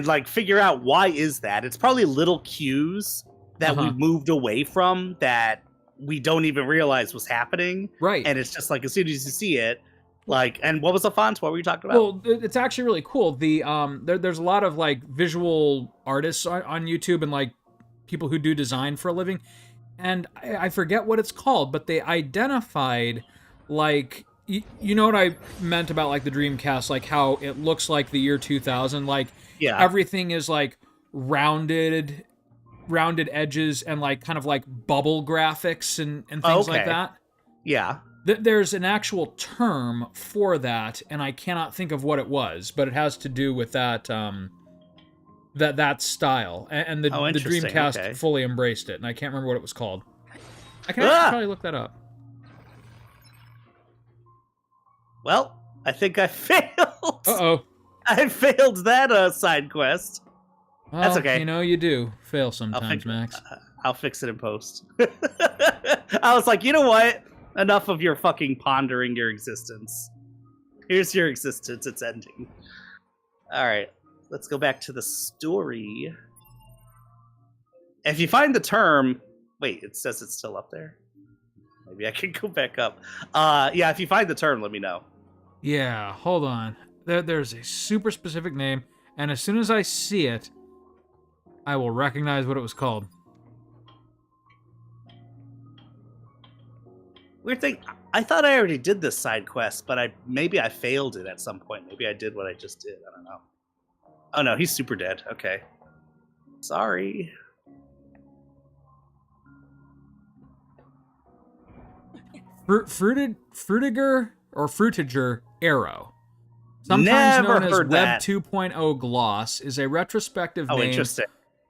like figure out why is that. It's probably little cues that we moved away from that we don't even realize was happening. Right. And it's just like as soon as you see it, like, and what was the font? What were you talking about? Well, it's actually really cool. The there's a lot of like visual artists on YouTube and like people who do design for a living, and I forget what it's called, but they identified like you know what I meant about like the Dreamcast, like how it looks like the year 2000, like everything is like rounded edges and like kind of like bubble graphics and things like that. Yeah. There's an actual term for that, and I cannot think of what it was, but it has to do with that that style. And the Dreamcast fully embraced it, and I can't remember what it was called. I can actually probably look that up. Well, I think I failed. Uh-oh. I failed that side quest. Well, that's okay. You do fail sometimes, Max. I'll fix it in post. I was like, you know what? Enough of your fucking pondering your existence. Here's your existence. It's ending. All right. Let's go back to the story. If you find the term... Wait, it says it's still up there? Maybe I can go back up. Yeah, if you find the term, let me know. Yeah, hold on. There's a super specific name, and as soon as I see it, I will recognize what it was called. Weird thing, I thought I already did this side quest, but maybe I failed it at some point. Maybe I did what I just did. I don't know. Oh no, he's super dead. Okay. Sorry. Frutiger Aero, sometimes known as Web 2.0 Gloss, is a retrospective name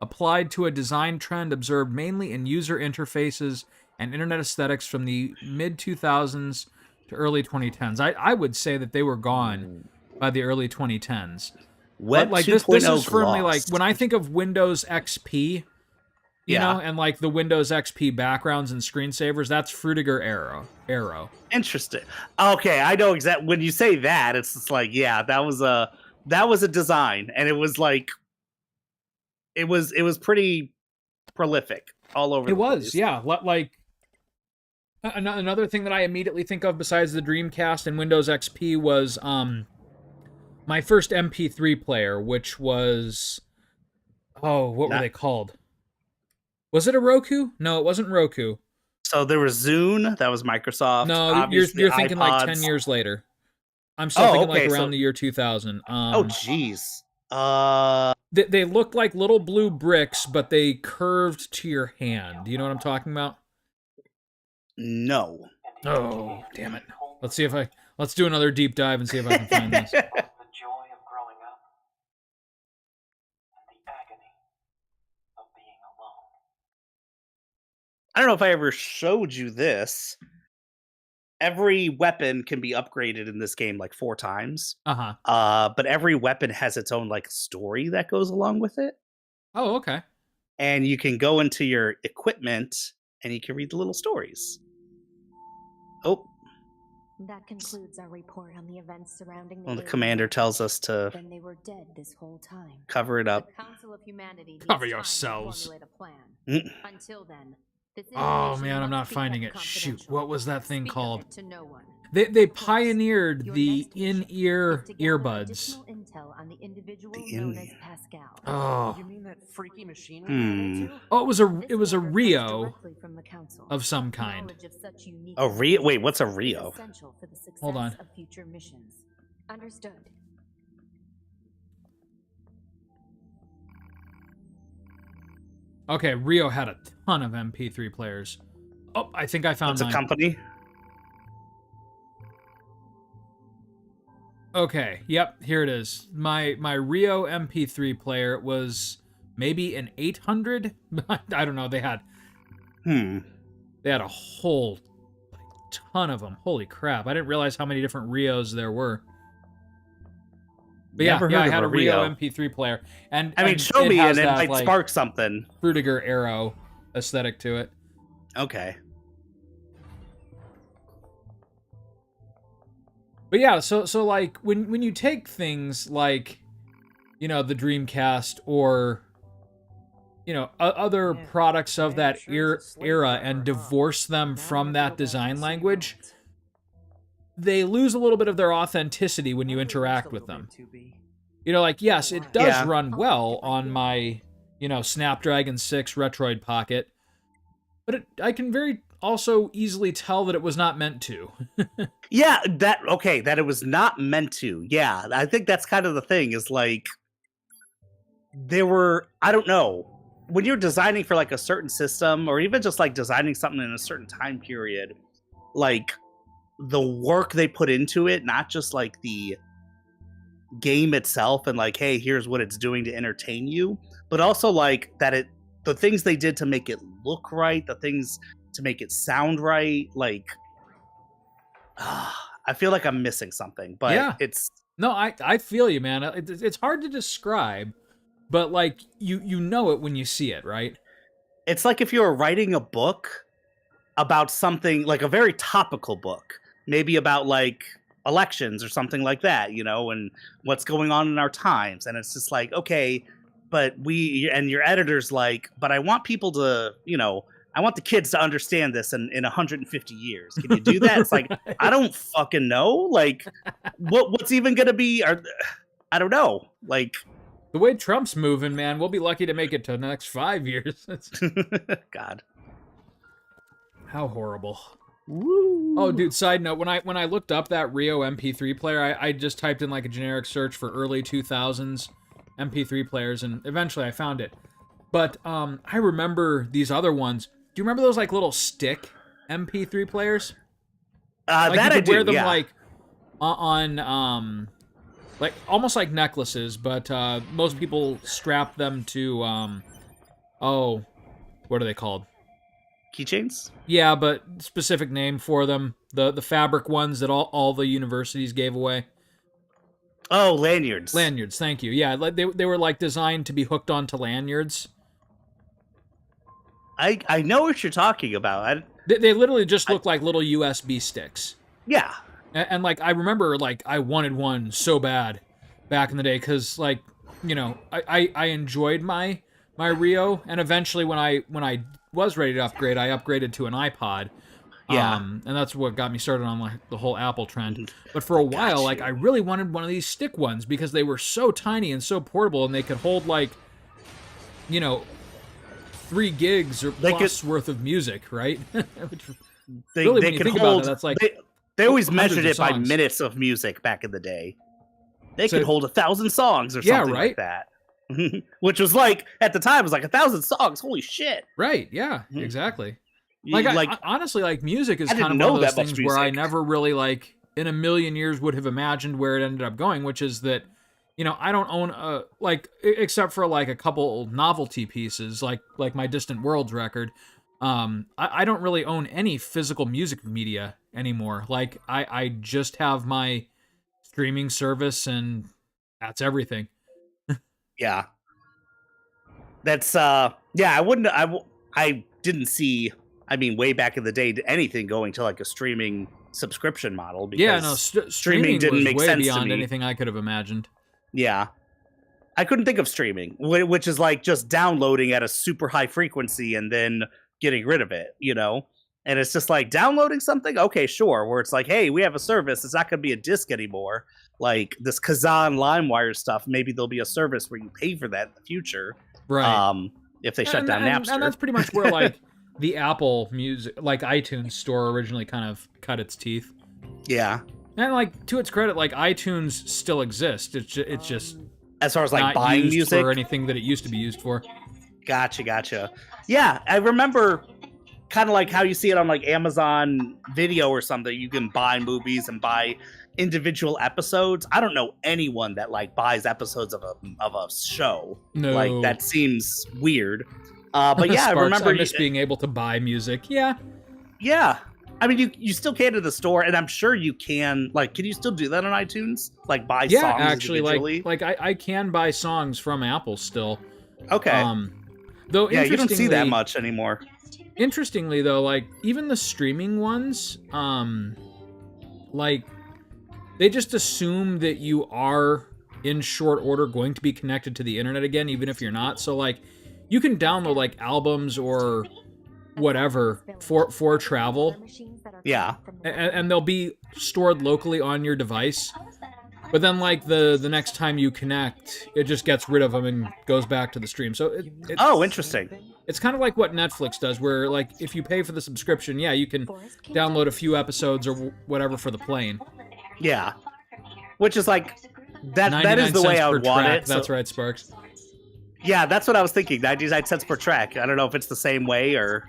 applied to a design trend observed mainly in user interfaces and internet aesthetics from the mid-2000s to early 2010s. I would say that they were gone by the early 2010s. Web 2.0 this is firmly like, when I think of Windows XP, you know, and like the Windows XP backgrounds and screensavers, that's Frutiger Aero. Interesting. Okay, I know exactly. When you say that, it's just like, yeah, that was a design, and it was like, it was pretty prolific all over. It was, yeah. Like another thing that I immediately think of besides the Dreamcast and Windows XP was my first MP3 player, which was what were they called? Was it a Roku? No, it wasn't Roku. So there was Zune. That was Microsoft. No, you're thinking iPods. Like 10 years later. I'm still thinking like around the year 2000. Jeez. They looked like little blue bricks, but they curved to your hand. You know what I'm talking about? No. Oh, damn it. Let's do another deep dive and see if I can find this. I don't know if I ever showed you this. Every weapon can be upgraded in this game like 4 times. But every weapon has its own like story that goes along with it. Oh, okay. And you can go into your equipment and you can read the little stories. Oh. That concludes our report on the events surrounding the commander tells us to then they were dead this whole time. Cover it up. The Council of Humanity cover yourselves. Until then, oh man, I'm not finding it. Shoot, what was that thing called? They pioneered the in-ear earbuds. individual known as Pascal. Oh. You mean that freaky machine we ran into? Oh, it was a Rio of some kind. A Rio? Wait, what's a Rio? Hold on. Of future missions. Understood. Okay, Rio had a ton of MP3 players. Oh, I think I found It's a mine. company? Okay, yep, here it is. My Rio MP3 player was maybe an 800? I don't know, they had a whole ton of them. Holy crap, I didn't realize how many different Rios there were. But yeah, I had a Rio MP3 player. And I mean, show me and it might like, spark something. Frutiger Aero aesthetic to it. Okay. But yeah, so like when you take things like, you know, the Dreamcast or, you know, other products of that era and divorce them from that design language, they lose a little bit of their authenticity when you interact with them. You know, like, yes, it does run well on my, you know, Snapdragon 6 Retroid Pocket, but I can very also easily tell that it was not meant to. Yeah, that it was not meant to. Yeah, I think that's kind of the thing, is like, there were, I don't know, when you're designing for like a certain system, or even just like designing something in a certain time period, like, the work they put into it, not just like the game itself and like, hey, here's what it's doing to entertain you, but also like the things they did to make it look right, the things to make it sound right, like, I feel like I'm missing something, but yeah. it's... No, I feel you, man. It's hard to describe, but like, you know it when you see it, right? It's like if you were writing a book about something, like a very topical book, maybe about like elections or something like that, you know, and what's going on in our times. And it's just like, okay, but your editor's like, but I want people to, you know, I want the kids to understand this in 150 years. Can you do that? It's like, I don't fucking know. Like, what's even going to be, I don't know. Like, the way Trump's moving, man, we'll be lucky to make it to the next 5 years. God. How horrible. Woo. Oh, dude, side note, when I looked up that Rio MP3 player, I just typed in like a generic search for early 2000s MP3 players, and eventually I found it. But I remember these other ones. Do you remember those like little stick MP3 players? Like that you could I do, wear them yeah. like on like almost like necklaces, but most people strap them to what are they called? Keychains? Yeah, but specific name for them. The fabric ones that all the universities gave away. Oh, lanyards. Lanyards, thank you. Yeah, like they were like designed to be hooked onto lanyards. I know what you're talking about. They literally just look like little USB sticks. Yeah. And like, I remember, like, I wanted one so bad back in the day, because, like, you know, I enjoyed my Rio, and eventually when I was ready to upgrade, I upgraded to an iPod. Yeah. And that's what got me started on like the whole Apple trend. But for a while, like, I really wanted one of these stick ones because they were so tiny and so portable, and they could hold, like, you know, 3 gigs or plus worth of music, right? Which, they really, when you could think hold, about it, that's like they always measured it by songs. minutes of music back in the day. They could hold 1,000 songs or something like that. Which was like, at the time, it was like 1,000 songs. Holy shit. Right, yeah, exactly. Like, honestly, like, music is kind of one of those things where I never really, like, in a million years would have imagined where it ended up going, which is that, you know, I don't own, like, except for, like, a couple novelty pieces, like my Distant Worlds record, I don't really own any physical music media anymore. Like, I just have my streaming service, and that's everything. Yeah. That's, yeah, I didn't see, I mean, way back in the day, anything going to, like, a streaming subscription model, because yeah, no, streaming didn't was make way sense beyond to me. anything I could have imagined. Yeah. I couldn't think of streaming, which is like just downloading at a super high frequency and then getting rid of it, you know? And it's just like downloading something. Okay, sure. Where it's like, hey, we have a service. It's not going to be a disc anymore. Like this Kazan LimeWire stuff. Maybe there'll be a service where you pay for that in the future. Right. If they shut down Napster. And that's pretty much where like the Apple Music, like iTunes store originally kind of cut its teeth. Yeah. And like to its credit, like iTunes still exists. It's just as far as like not buying used music or anything that it used to be used for. Gotcha. Yeah, I remember kind of like how you see it on like Amazon Video or something. You can buy movies and buy individual episodes. I don't know anyone that like buys episodes of a show. No, like that seems weird. But yeah, Sparks, I remember I miss being able to buy music. Yeah. I mean, you still can to the store, and I'm sure you can. Like, can you still do that on iTunes? Like, buy songs actually, individually? like I can buy songs from Apple still. Okay. Though yeah, you don't see that much anymore. Interestingly, though, like even the streaming ones, like they just assume that you are in short order going to be connected to the internet again, even if you're not. So like, you can download like albums or whatever for travel. Yeah. And they'll be stored locally on your device. But then, like, the next time you connect, it just gets rid of them and goes back to the stream. So it's interesting. It's kind of like what Netflix does, where, like, if you pay for the subscription, yeah, you can download a few episodes or whatever for the plane. Yeah. Which is, like, that is the way I would want it. That's right, Sparks. Yeah, that's what I was thinking. 99 cents per track. I don't know if it's the same way or...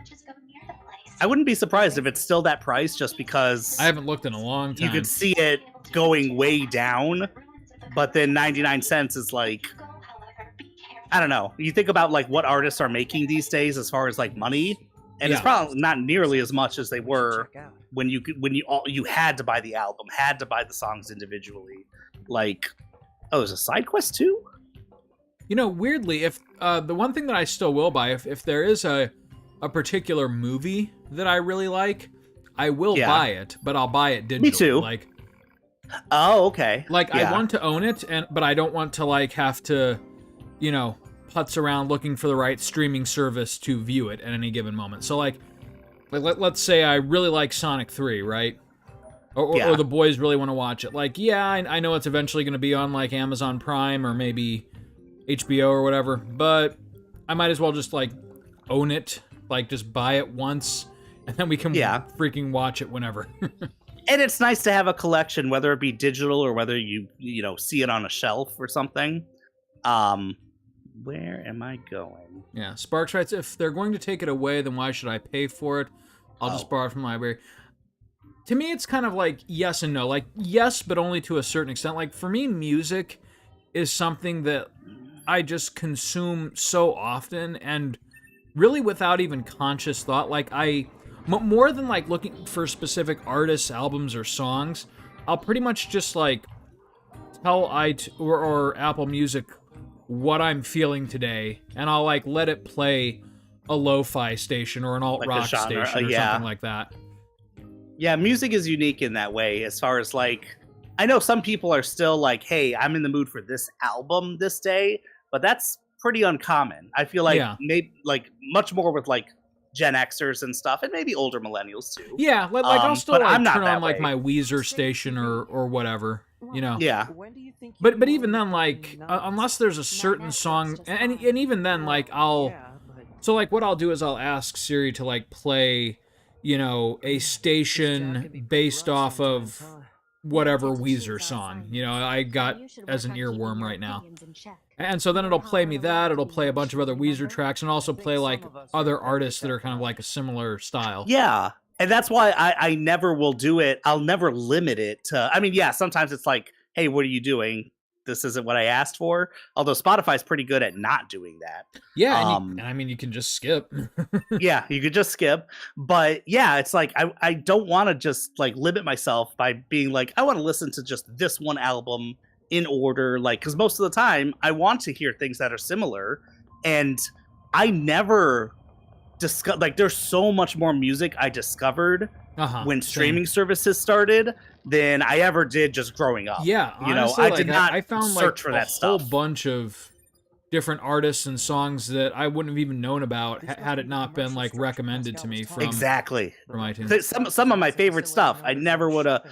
I wouldn't be surprised if it's still that price just because... I haven't looked in a long time. You could see it going way down, but then 99 cents is like... I don't know. You think about like what artists are making these days as far as like money, and it's probably not nearly as much as they were when you had to buy the album, had to buy the songs individually. Like, oh, there's a side quest too? You know, weirdly, if the one thing that I still will buy, if there is a particular movie that I really like, I will buy it, but I'll buy it digitally. Me too. Like, oh, okay. Like, I want to own it, but I don't want to like have to, you know, putz around looking for the right streaming service to view it at any given moment. So like let's say I really like Sonic 3, right? Or the boys really want to watch it. Like, yeah, I know it's eventually going to be on like Amazon Prime or maybe HBO or whatever, but I might as well just like own it, like just buy it once, and then we can freaking watch it whenever. And it's nice to have a collection, whether it be digital or whether you see it on a shelf or something. Where am I going? Yeah, Sparks writes, if they're going to take it away, then why should I pay for it? I'll just borrow it from the library. To me, it's kind of like yes and no. Like, yes, but only to a certain extent. Like, for me, music is something that I just consume so often and really without even conscious thought. Like, more than like looking for specific artists, albums, or songs, I'll pretty much just like tell or Apple Music what I'm feeling today, and I'll like let it play a lo-fi station or an alt-rock station or something like that. Yeah, music is unique in that way as far as like, I know some people are still like, hey, I'm in the mood for this album this day, but that's pretty uncommon. I feel like maybe like much more with like Gen Xers and stuff, and maybe older millennials too. Yeah, like I'll still like turn on like my Weezer station or whatever, you know. Yeah. But even then, like unless there's a certain song, and even then, like so like what I'll do is I'll ask Siri to like play, you know, a station based off of whatever Weezer song, you know, I got as an earworm right now. And so then it'll play me that, it'll play a bunch of other Weezer tracks, and also play like other artists that are kind of like a similar style. Yeah, and that's why I never will do it. I'll never limit it to, I mean, yeah, sometimes it's like, hey, what are you doing? This isn't what I asked for. Although Spotify's pretty good at not doing that. Yeah, and I mean, you can just skip. Yeah, you could just skip. But yeah, it's like, I don't want to just like limit myself by being like, I want to listen to just this one album in order. Like, because most of the time I want to hear things that are similar. And I never discover, like, there's so much more music I discovered when streaming services started than I ever did just growing up. Yeah, honestly, you know, I did not I found search for that stuff. A whole bunch of different artists and songs that I wouldn't have even known about had it not been like recommended to me from iTunes. Some of my favorite stuff I never would have,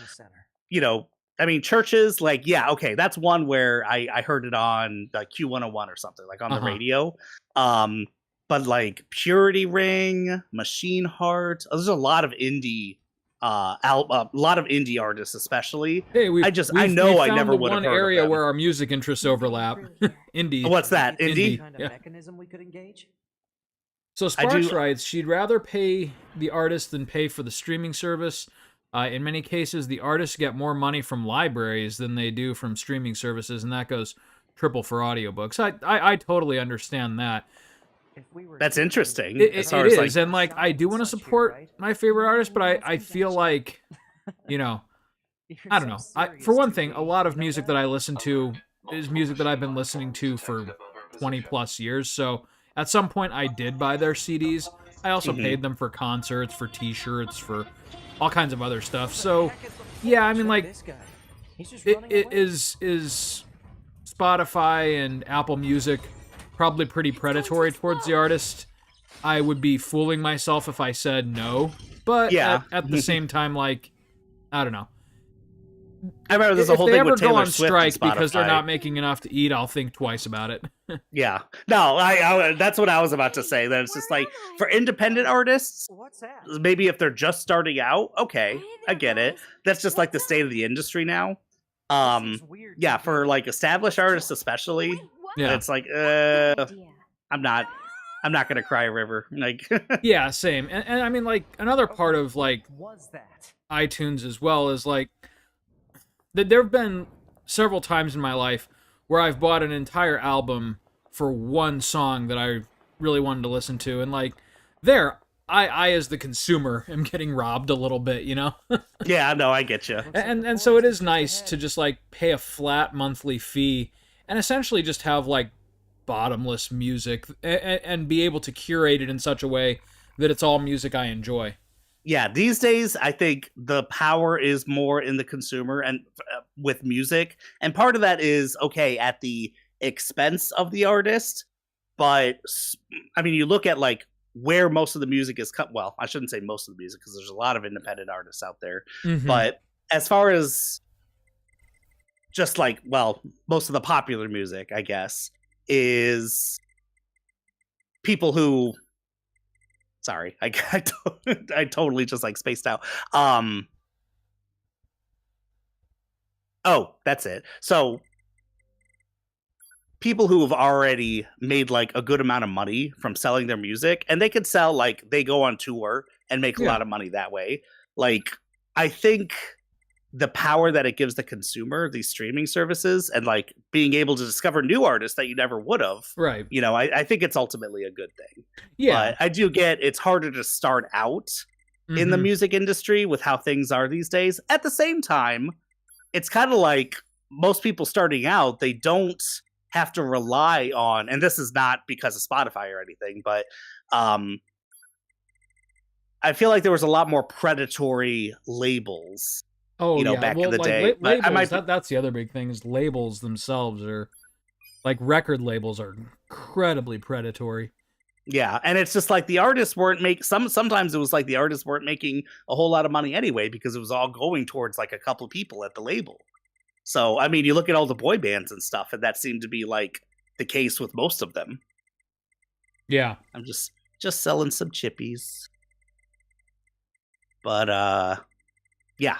I mean, churches, like, yeah, okay, that's one where I heard it on Q101 or something, like on the radio. But like Purity Ring, Machine Heart, there's a lot of indie a lot of indie artists, especially. Hey, I never would have one area where our music interests overlap. Indie. What's that? Indie? Kind of mechanism we could engage? So Sparks writes, she'd rather pay the artist than pay for the streaming service. In many cases, the artists get more money from libraries than they do from streaming services, and that goes triple for audiobooks. I totally understand that. That's interesting. It is, and like I do want to support my favorite artist, but I feel like, I don't know. For one thing, a lot of music that I listen to is music that I've been listening to for 20 plus years. So at some point, I did buy their CDs. I also paid them for concerts, for T-shirts, for all kinds of other stuff. So yeah, I mean, like, is Spotify and Apple Music probably pretty predatory towards the artist? I would be fooling myself if I said no. But at the same time, like, I don't know. I remember there's a whole thing with Taylor Swift. If they ever go on strike because they're not making enough to eat, I'll think twice about it. Yeah. No, I that's what I was about to say. That it's just like, for independent artists, maybe if they're just starting out, okay, I get it. That's just like the state of the industry now. Yeah, for like established artists especially, it's like, I'm not gonna cry a river. Like, yeah, same. And I mean, like, another part of like iTunes as well is like, there have been several times in my life where I've bought an entire album for one song that I really wanted to listen to, and like, I as the consumer am getting robbed a little bit, Yeah, no, I get you. And so it is nice to just like pay a flat monthly fee and essentially just have like bottomless music and be able to curate it in such a way that it's all music I enjoy. Yeah, these days I think the power is more in the consumer and with music, and part of that is at the expense of the artist. But I mean, you look at like where most of the music is cut. Well, I shouldn't say most of the music because there's a lot of independent artists out there. But as far as just like, well, most of the popular music, I guess, is people who. Sorry, I totally just like spaced out. Oh, that's it. So people who have already made like a good amount of money from selling their music, and they could sell, like, they go on tour and make a lot of money that way. Like, I think the power that it gives the consumer, these streaming services, and like being able to discover new artists that you never would have. Right. I think it's ultimately a good thing. Yeah. But I do get it's harder to start out in the music industry with how things are these days. At the same time, it's kind of like most people starting out, they don't have to rely on, and this is not because of Spotify or anything, but I feel like there was a lot more predatory labels. Back in the day. Labels, that's the other big thing, is labels themselves are, like, record labels are incredibly predatory. Yeah, and it's just like the artists weren't sometimes it was like the artists weren't making a whole lot of money anyway because it was all going towards like a couple people at the label. So, I mean, you look at all the boy bands and stuff, and that seemed to be like the case with most of them. Yeah. I'm just selling some chippies. But yeah,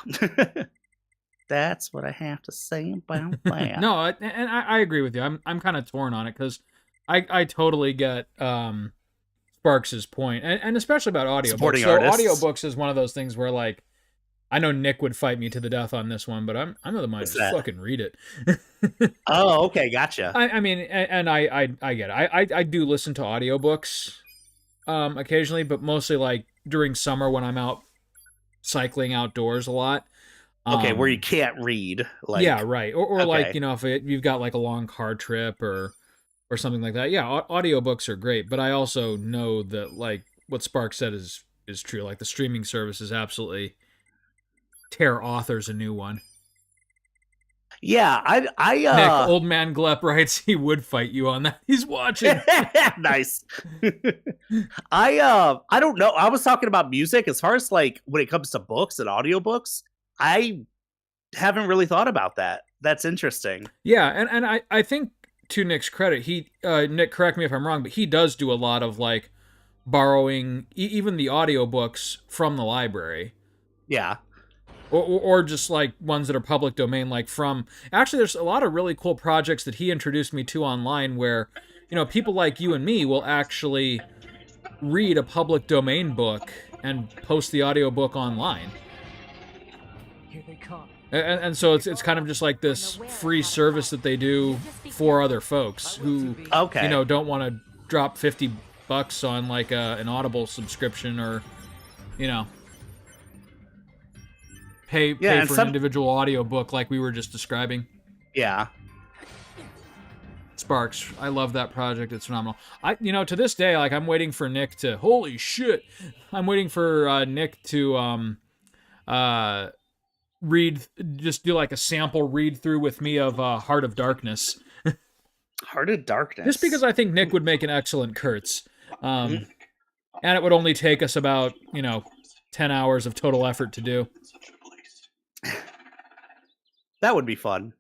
that's what I have to say about that. No, and I agree with you. I'm kind of torn on it because I totally get Sparks' point, and especially about audiobooks. Supporting artists. Audiobooks is one of those things where, like, I know Nick would fight me to the death on this one, but I'm of the mind to fucking read it. Oh, okay, gotcha. I mean, and I get it. I do listen to audiobooks occasionally, but mostly like during summer when I'm out cycling outdoors a lot. Okay, where you can't read. Like, yeah, right. Or like, if you've got like a long car trip or something like that. Yeah, audiobooks are great, but I also know that, like, what Spark said is true. Like, the streaming services absolutely tear authors a new one. Yeah, Nick, old man Glepp writes he would fight you on that. He's watching. Nice. I don't know. I was talking about music as far as like when it comes to books and audiobooks. I haven't really thought about that. That's interesting. Yeah, and I think to Nick's credit, he Nick, correct me if I'm wrong, but he does do a lot of like borrowing even the audiobooks from the library. Yeah. Or just like ones that are public domain, like from... Actually, there's a lot of really cool projects that he introduced me to online where, you know, people like you and me will actually read a public domain book and post the audiobook online. Here they come. And so it's kind of just like this free service that they do for other folks who, you know, don't want to drop $50 on like an Audible subscription or, you know... Pay for an individual audiobook like we were just describing. Yeah. Sparks, I love that project. It's phenomenal. You know, to this day, like, I'm waiting for Nick to... Holy shit! I'm waiting for Nick to just do like a sample read-through with me of Heart of Darkness. Heart of Darkness? Just because I think Nick would make an excellent Kurtz. And it would only take us about, you know, 10 hours of total effort to do. That would be fun.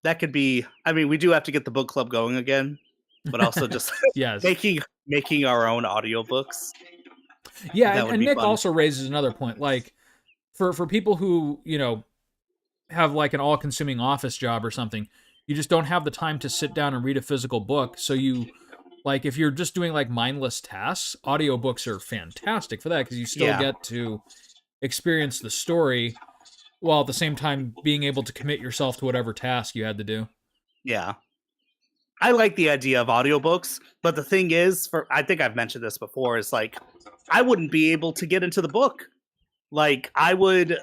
That could be... I mean, we do have to get the book club going again, but also just yes. making our own audiobooks. Yeah, and Nick also raises another point. Like, for people who, you know, have like an all-consuming office job or something, you just don't have the time to sit down and read a physical book. So you, like, if you're just doing like mindless tasks, audiobooks are fantastic for that because you still get to experience the story while at the same time being able to commit yourself to whatever task you had to do. Yeah. I like the idea of audiobooks, but the thing is, I think I've mentioned this before, is like, I wouldn't be able to get into the book. Like, I would,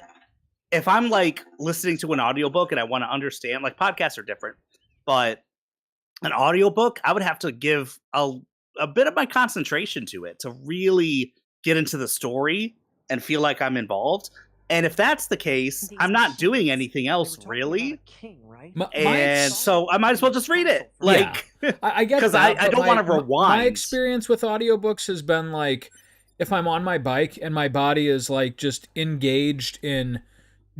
if I'm like listening to an audiobook and I want to understand, like podcasts are different, but an audiobook, I would have to give a bit of my concentration to it to really get into the story and feel like I'm involved. And if that's the case, I'm not doing anything else really. And so I might as well just read it. Like, I get because I don't want to rewind. My experience with audiobooks has been like, if I'm on my bike and my body is like just engaged in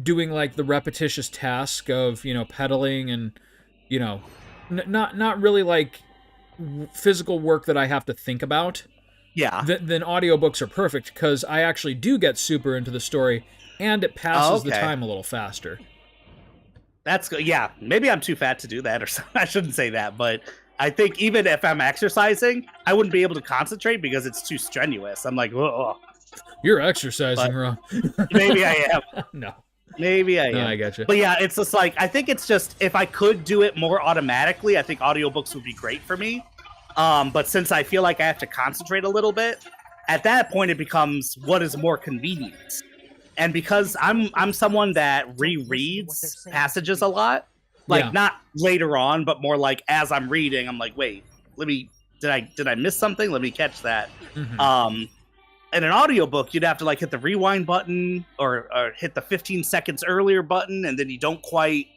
doing like the repetitious task of, you know, pedaling and, you know, not really like physical work that I have to think about. Yeah. Then audiobooks are perfect because I actually do get super into the story. And it passes the time a little faster. That's good. Yeah, maybe I'm too fat to do that or something. I shouldn't say that, but I think even if I'm exercising, I wouldn't be able to concentrate because it's too strenuous. I'm like, ugh. You're exercising, wrong. Maybe I am. No. Maybe I am. No, I got you. But yeah, it's just like, I think it's just, if I could do it more automatically, I think audiobooks would be great for me. But since I feel like I have to concentrate a little bit, at that point it becomes what is more convenient. And because I'm someone that rereads passages a lot, like not later on, but more like as I'm reading, I'm like, wait, did I miss something? Let me catch that. Mm-hmm. In an audiobook, you'd have to like hit the rewind button or hit the 15 seconds earlier button, and then you don't quite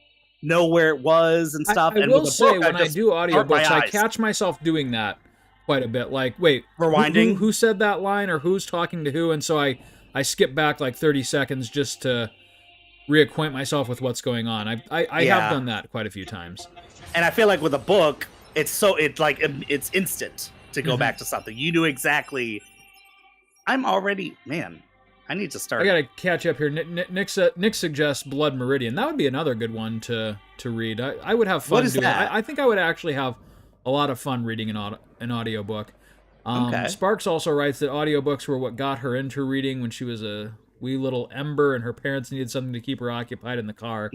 know where it was and stuff. I will say, when I do audiobooks, I catch myself doing that quite a bit. Like, wait, rewinding? Who said that line or who's talking to who? And so I skip back like 30 seconds just to reacquaint myself with what's going on. I have done that quite a few times. And I feel like with a book, it's instant to go back to something. You knew exactly. I need to start. I gotta catch up here. Nick suggests Blood Meridian. That would be another good one to read. I would have fun what is doing that? I think I would actually have a lot of fun reading an audiobook. Sparks also writes that audiobooks were what got her into reading when she was a wee little ember and her parents needed something to keep her occupied in the car,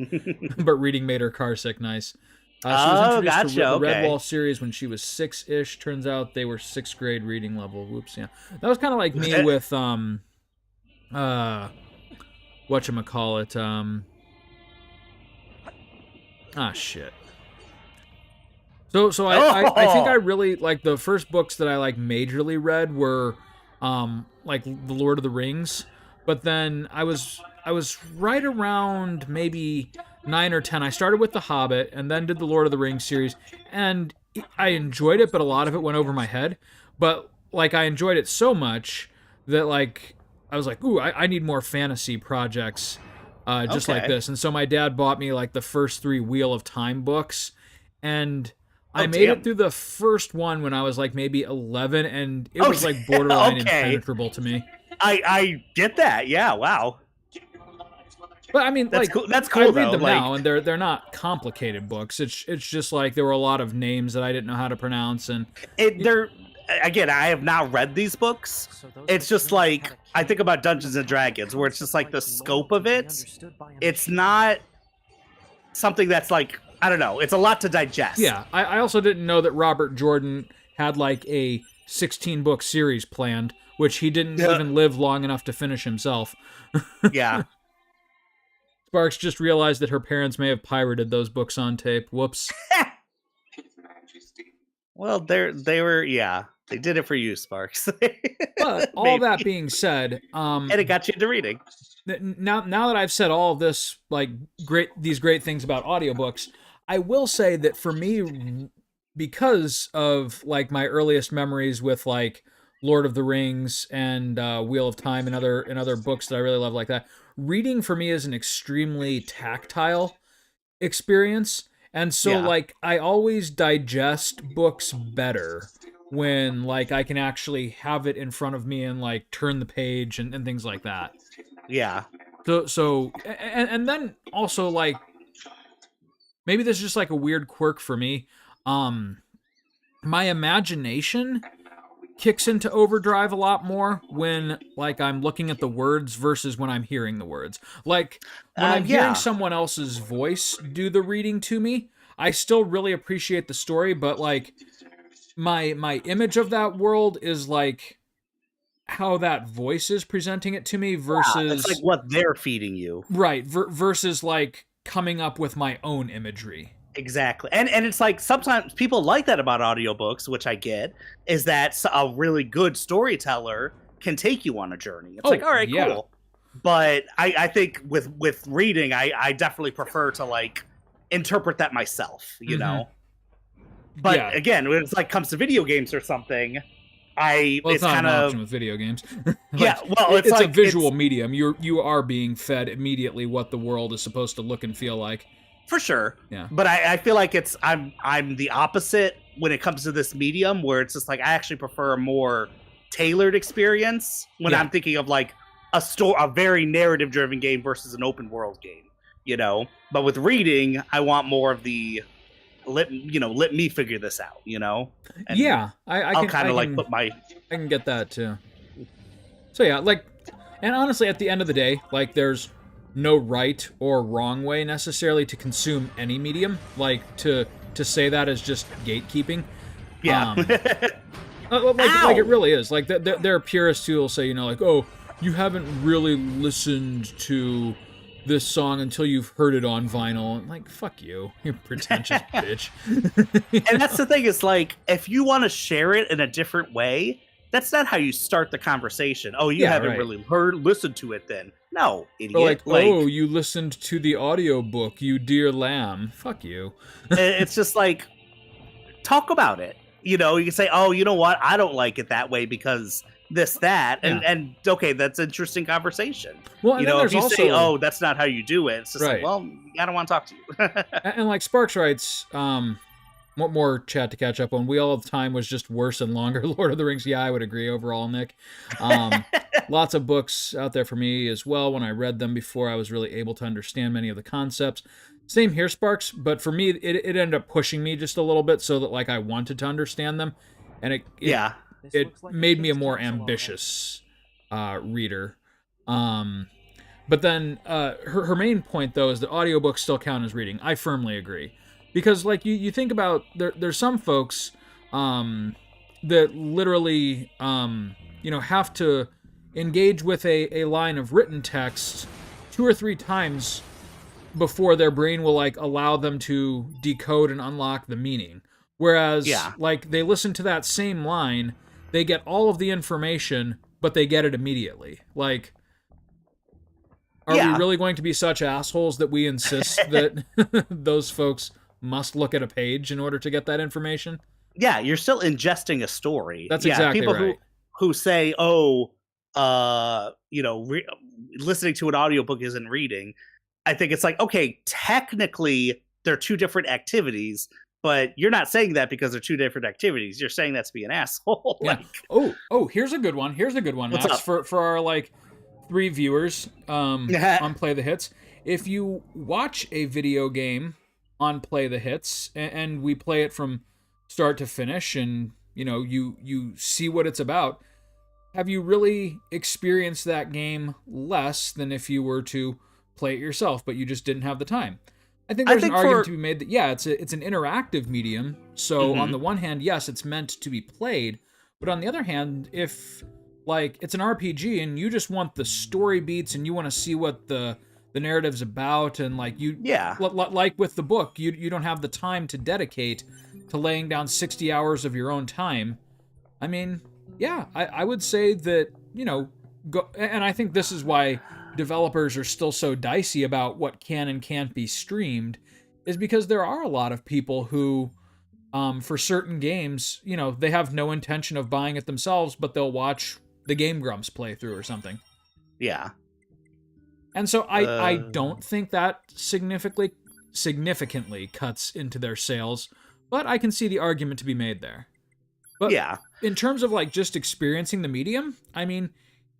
but reading made her car sick. Nice. She was introduced to the Redwall series when she was 6-ish. Turns out they were 6th grade reading level. Whoops, yeah. That was kind of like me with, whatchamacallit, shit. So I think I really, like, the first books that I, like, majorly read were, like, The Lord of the Rings. But then I was right around maybe 9 or 10. I started with The Hobbit and then did the Lord of the Rings series, and I enjoyed it, but a lot of it went over my head. But like I enjoyed it so much that like I was like, ooh, I need more fantasy projects just like this. And so my dad bought me like the first 3 Wheel of Time books, and I made it through the first one when I was like maybe 11, and it was like borderline impenetrable to me. I get that. Yeah, wow. But I mean, that's like, cool. That's cool. I read them now, and they're not complicated books. It's just like there were a lot of names that I didn't know how to pronounce, and they're again. I have not read these books. It's just like I think about Dungeons and Dragons, where it's just like the scope of it. It's not something that's like, I don't know. It's a lot to digest. Yeah, I also didn't know that Robert Jordan had like a 16-book series planned, which he didn't even live long enough to finish himself. Yeah. Sparks just realized that her parents may have pirated those books on tape. Whoops. Well, they were, yeah. They did it for you, Sparks. But all that being said, and it got you into reading. Now that I've said all of this, like these great things about audiobooks, I will say that for me, because of like my earliest memories with like Lord of the Rings and Wheel of Time and other books that I really love like that, reading for me is an extremely tactile experience. And so like I always digest books better when like I can actually have it in front of me and like turn the page and things like that. Yeah. So and then also like maybe this is just like a weird quirk for me. My imagination kicks into overdrive a lot more when like I'm looking at the words versus when I'm hearing the words. Like when I'm hearing someone else's voice do the reading to me, I still really appreciate the story, but like my image of that world is like how that voice is presenting it to me versus it's like what they're feeding you. Right, versus like coming up with my own imagery. Exactly. And it's like sometimes people like that about audiobooks, which I get, is that a really good storyteller can take you on a journey. It's like, all right, cool. But I think with reading, I definitely prefer to like interpret that myself, you know? But again, when it's like comes to video games or something, it's not kind of an option with video games. Like, it's like a visual medium. You are being fed immediately what the world is supposed to look and feel like. For sure. Yeah. But I feel like I'm the opposite when it comes to this medium, where it's just like I actually prefer a more tailored experience when I'm thinking of like a very narrative driven game versus an open world game, you know. But with reading, I want more of the let me figure this out, you know. And I'll kind of like put my. I can get that too. So yeah, like, and honestly, at the end of the day, like, there's no right or wrong way necessarily to consume any medium. Like to say that is just gatekeeping. Yeah. Like it really is. Like there are purists who will say, you know, like, oh, you haven't really listened to this song until you've heard it on vinyl. And like, fuck you pretentious bitch. And that's the thing, is like, if you want to share it in a different way, that's not how you start the conversation. Oh, you haven't really listened to it then. No, idiot. Like, oh, you listened to the audiobook, you dear lamb. Fuck you. It's just like, talk about it. You know, you can say, oh, you know what? I don't like it that way because this, that. And okay, that's an interesting conversation. Well, you know, if you say, oh, that's not how you do it, it's just like, well, I don't want to talk to you. And like Sparks writes, what more chat to catch up on? Wheel of Time was just worse and longer. Lord of the Rings, I would agree overall, Nick. Lots of books out there for me as well. When I read them before, I was really able to understand many of the concepts. Same here, Sparks, but for me, it ended up pushing me just a little bit so that like I wanted to understand them, and it made me a more ambitious reader. But then her main point though is that audiobooks still count as reading. I firmly agree. Because, like, you think about, there's some folks that literally, have to engage with a line of written text 2 or 3 times before their brain will, like, allow them to decode and unlock the meaning. Whereas, like, they listen to that same line, they get all of the information, but they get it immediately. Like, Are we really going to be such assholes that we insist that those folks must look at a page in order to get that information? Yeah, you're still ingesting a story. That's exactly people right. Who say, oh, listening to an audiobook isn't reading. I think it's like, okay, technically they're two different activities, but you're not saying that because they're two different activities. You're saying that to be an asshole. Yeah. Oh, here's a good one. Here's a good one, What's Max, up? for our like 3 viewers on Play the Hits. If you watch a video game on Play the Hits and we play it from start to finish, and you see what it's about, have you really experienced that game less than if you were to play it yourself, but you just didn't have the time? I think there's an argument to be made that it's an interactive medium. So on the one hand, yes, it's meant to be played, but on the other hand, if like it's an RPG and you just want the story beats and you want to see what the narrative's about, and like like with the book, you don't have the time to dedicate to laying down 60 hours of your own time. I mean, yeah, I would say that, go, and I think this is why developers are still so dicey about what can and can't be streamed, is because there are a lot of people who, for certain games, they have no intention of buying it themselves, but they'll watch the Game Grumps playthrough or something. Yeah. And so I don't think that significantly cuts into their sales, but I can see the argument to be made there. But yeah, in terms of like just experiencing the medium, I mean,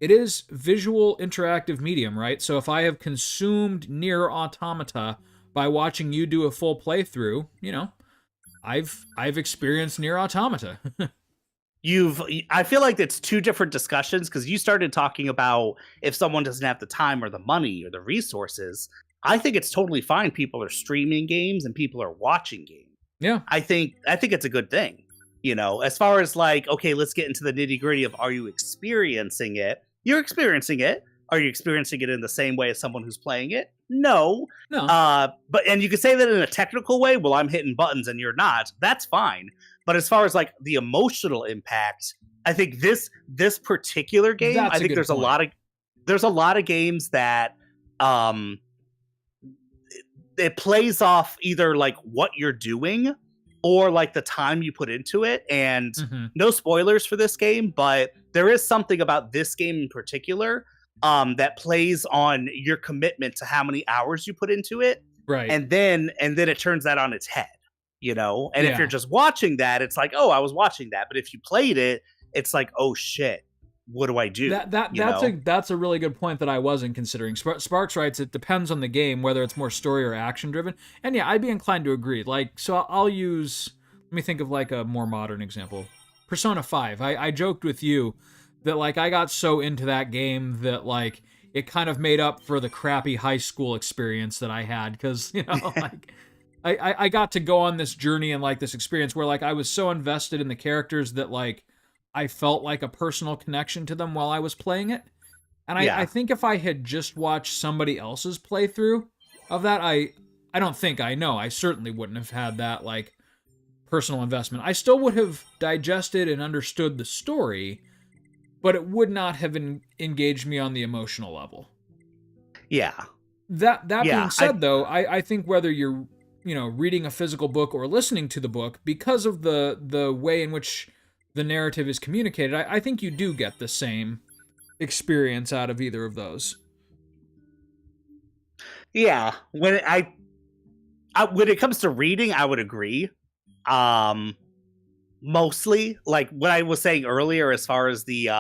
it is visual interactive medium, right? So if I have consumed NieR Automata by watching you do a full playthrough, I've experienced NieR Automata. I feel like it's two different discussions, because you started talking about if someone doesn't have the time or the money or the resources. I think it's totally fine. People are streaming games and people are watching games. Yeah. I think it's a good thing. As far as like, okay, let's get into the nitty gritty of, are you experiencing it? You're experiencing it. Are you experiencing it in the same way as someone who's playing it? No. And you could say that in a technical way. Well, I'm hitting buttons and you're not. That's fine. But as far as like the emotional impact, I think this particular game, I think there's a lot of games that it plays off either like what you're doing or like the time you put into it. And no spoilers for this game, but there is something about this game in particular that plays on your commitment to how many hours you put into it. Right. And then it turns that on its head, And if you're just watching that, it's like, oh, I was watching that. But if you played it, it's like, oh shit, what do I do? That's a really good point that I wasn't considering. Sparks writes, it depends on the game, whether it's more story or action driven. And yeah, I'd be inclined to agree. Like, so I'll use, let me think of like a more modern example. Persona 5. I joked with you that like I got so into that game that like it kind of made up for the crappy high school experience that I had, because like I got to go on this journey and like this experience where like I was so invested in the characters that like I felt like a personal connection to them while I was playing it. And I think if I had just watched somebody else's playthrough of that, I certainly wouldn't have had that like personal investment. I still would have digested and understood the story, but it would not have engaged me on the emotional level. Yeah. That being said, though, I think whether you're reading a physical book or listening to the book, because of the way in which the narrative is communicated, I think you do get the same experience out of either of those. Yeah. When it comes to reading, I would agree. Mostly, like what I was saying earlier, as far as the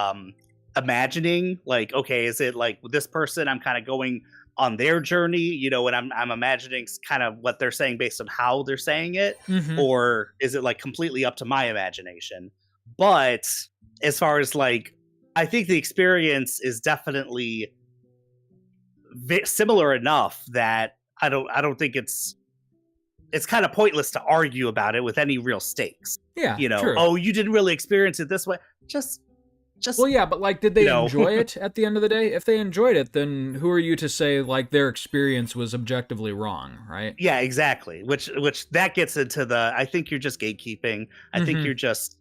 imagining, like, okay, is it like with this person, I'm kind of going on their journey, and I'm imagining kind of what they're saying based on how they're saying it, or is it like completely up to my imagination? But as far as like, I think the experience is definitely similar enough that I don't think it's kind of pointless to argue about it with any real stakes. Yeah, true. Oh, you didn't really experience it this way. Just. Well, yeah, but like, did they enjoy it at the end of the day? If they enjoyed it, then who are you to say like their experience was objectively wrong, right? Yeah, exactly. Which that gets into I think you're just gatekeeping. I think you're just,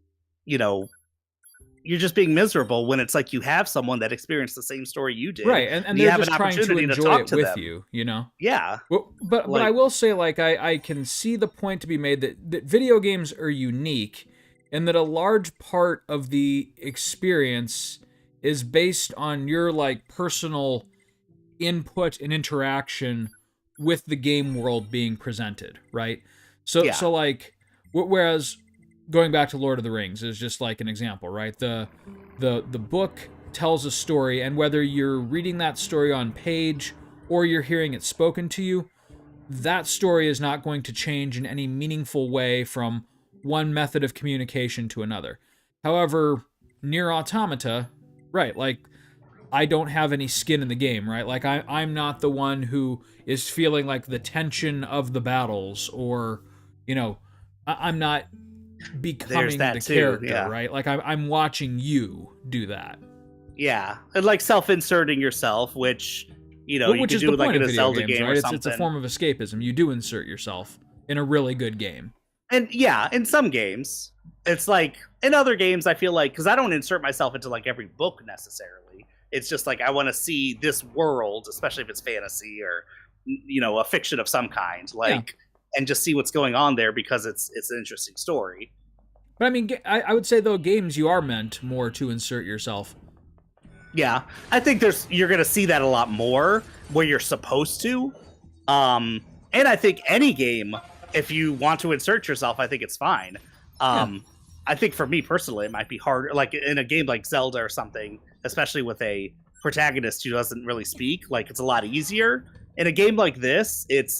you're just being miserable when it's like you have someone that experienced the same story you did, right? And you they're have just an trying to opportunity enjoy talk it to with them. you, you know? Yeah. Well, but I will say, like, I can see the point to be made that video games are unique, and that a large part of the experience is based on your like personal input and interaction with the game world being presented, right? So like, whereas going back to Lord of the Rings is just like an example, right? The book tells a story, and whether you're reading that story on page or you're hearing it spoken to you, that story is not going to change in any meaningful way from one method of communication to another. However, NieR Automata, right, like, I don't have any skin in the game, right? Like, I'm not the one who is feeling like the tension of the battles, or, you know, I'm not becoming the character, right? Like, I'm watching you do that. Yeah, and like self-inserting yourself, which, you know, you which can is do the like point in of a video Zelda games, game right? or something. It's a form of escapism. You do insert yourself in a really good game. And yeah, in some games, it's like, in other games, I feel like, because I don't insert myself into like every book necessarily. It's just like I want to see this world, especially if it's fantasy or, you know, a fiction of some kind, like, and just see what's going on there because it's an interesting story. But I mean, I would say though, games, you are meant more to insert yourself. Yeah, I think you're gonna see that a lot more where you're supposed to, and I think any game, if you want to insert yourself, I think it's fine. I think for me personally, it might be harder, like in a game like Zelda or something, especially with a protagonist who doesn't really speak. Like, it's a lot easier. In a game like this, it's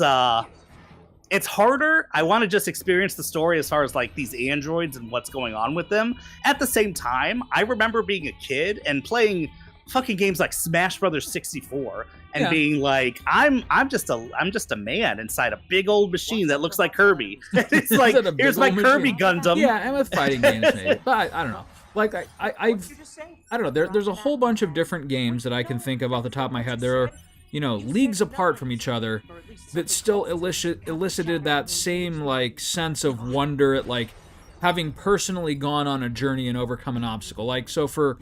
harder. I want to just experience the story as far as like these androids and what's going on with them. At the same time, I remember being a kid and playing fucking games like Smash Brothers 64 and being like, I'm just a man inside a big old machine that looks like Kirby. It's like, here's my Kirby Gundam. Yeah, and with fighting games, maybe. But I don't know. Like, I don't know. There's a whole bunch of different games that I can think of off the top of my head. There are, you know, leagues apart from each other that still elicited that same like sense of wonder at like having personally gone on a journey and overcome an obstacle. Like, so for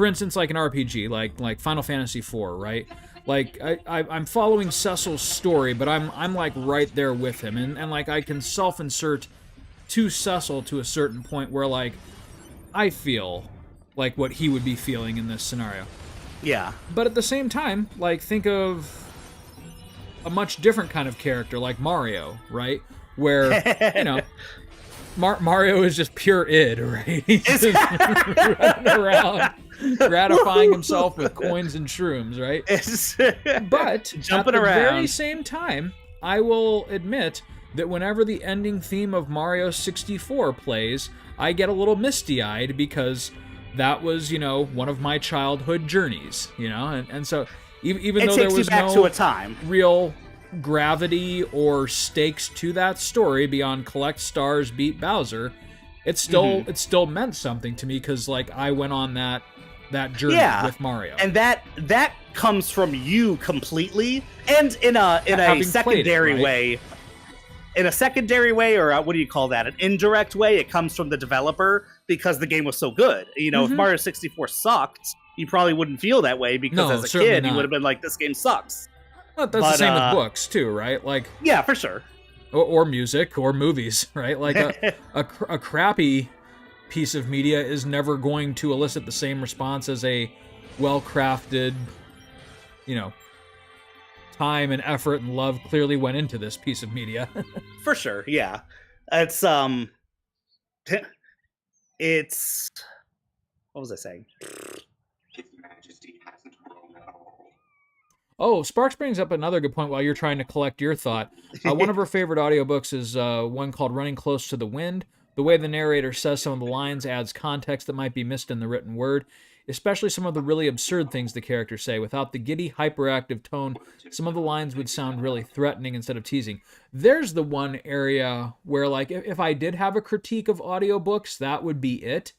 instance, like an RPG, like Final Fantasy IV, right? Like, I'm following Cecil's story, but I'm like right there with him, and like I can self-insert to Cecil to a certain point where like I feel like what he would be feeling in this scenario. Yeah. But at the same time, like, think of a much different kind of character like Mario, right? Where, you know, Mario is just pure id, right? He's just running around, gratifying himself with coins and shrooms, right? But jumping at the around. very same time, I will admit that whenever the ending theme of Mario 64 plays, I get a little misty-eyed because that was, you know, one of my childhood journeys, you know? And so even though there was no to a time. real gravity or stakes to that story beyond collect stars, beat Bowser, it still meant something to me because like I went on that journey with Mario, and that comes from you completely, and in a secondary way. In a secondary way, or what do you call that? An indirect way, it comes from the developer because the game was so good. You know, if Mario 64 sucked, you probably wouldn't feel that way because as a kid, you would have been like, this game sucks. Well, that's the same with books too, right? Like, yeah, for sure. Or music or movies, right? Like a crappy piece of media is never going to elicit the same response as a well-crafted, you know, time and effort and love clearly went into this piece of media. For sure, yeah. It's what was I saying? His Majesty hasn't grown at all. Oh, Sparks brings up another good point while you're trying to collect your thought. One of her favorite audiobooks is one called Running Close to the Wind. The way the narrator says some of the lines adds context that might be missed in the written word, especially some of the really absurd things the characters say. Without the giddy, hyperactive tone, some of the lines would sound really threatening instead of teasing. There's the one area where, like, if I did have a critique of audiobooks, that would be it.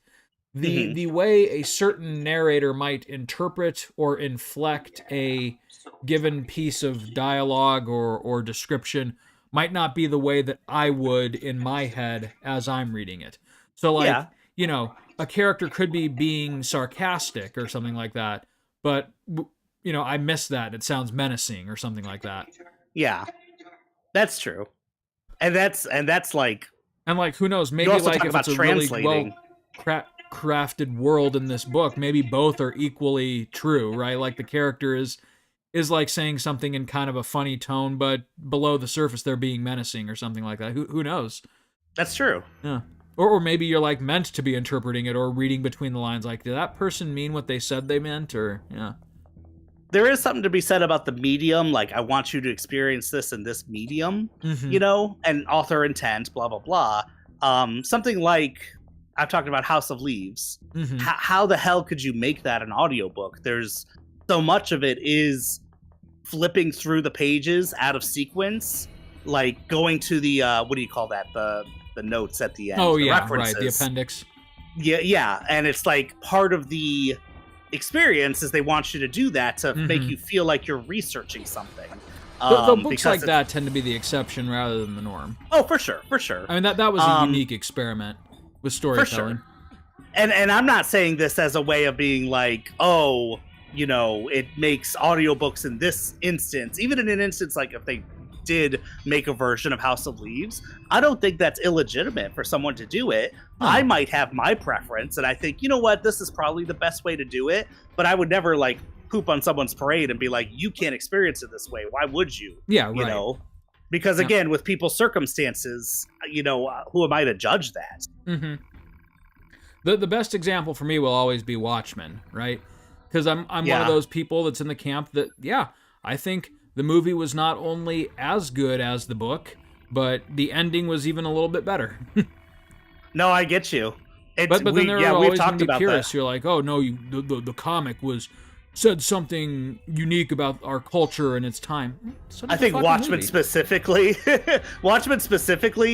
The way a certain narrator might interpret or inflect a given piece of dialogue or description might not be the way that I would in my head as I'm reading it. So, like, you know, a character could be being sarcastic or something like that, but I miss that. It sounds menacing or something like that. Yeah, that's true. And that's like, and like, who knows? Maybe like if it's a really well crafted world in this book, maybe both are equally true, right? Like the character is like saying something in kind of a funny tone, but below the surface they're being menacing or something like that. Who knows? That's true. Yeah. Or maybe you're like meant to be interpreting it or reading between the lines. Like, did that person mean what they said they meant? Or yeah. There is something to be said about the medium. Like, I want you to experience this in this medium, and author intent, blah, blah, blah. Something like, I've talked about House of Leaves. How the hell could you make that an audiobook? There's so much of it is flipping through the pages out of sequence, like going to the, what do you call that? The notes at the end. Oh, the yeah, references. Right, the appendix. Yeah, and it's like part of the experience is they want you to do that to make you feel like you're researching something. The books like that tend to be the exception rather than the norm. Oh, for sure. I mean, that was a unique experiment with storytelling. For sure. And I'm not saying this as a way of being like, oh, it makes audiobooks in this instance, even in an instance like if they did make a version of House of Leaves, I don't think that's illegitimate for someone to do it. I might have my preference, and I think, you know what, this is probably the best way to do it, but I would never like poop on someone's parade and be like, you can't experience it this way. Why would you? Yeah, right. Because again, with people's circumstances, who am I to judge that? The best example for me will always be Watchmen, right? Because I'm one of those people that's in the camp that, I think the movie was not only as good as the book, but the ending was even a little bit better. No, I get you. But then there are always going to be purists. You're like, oh no, the comic said something unique about our culture and its time. I think Watchmen specifically,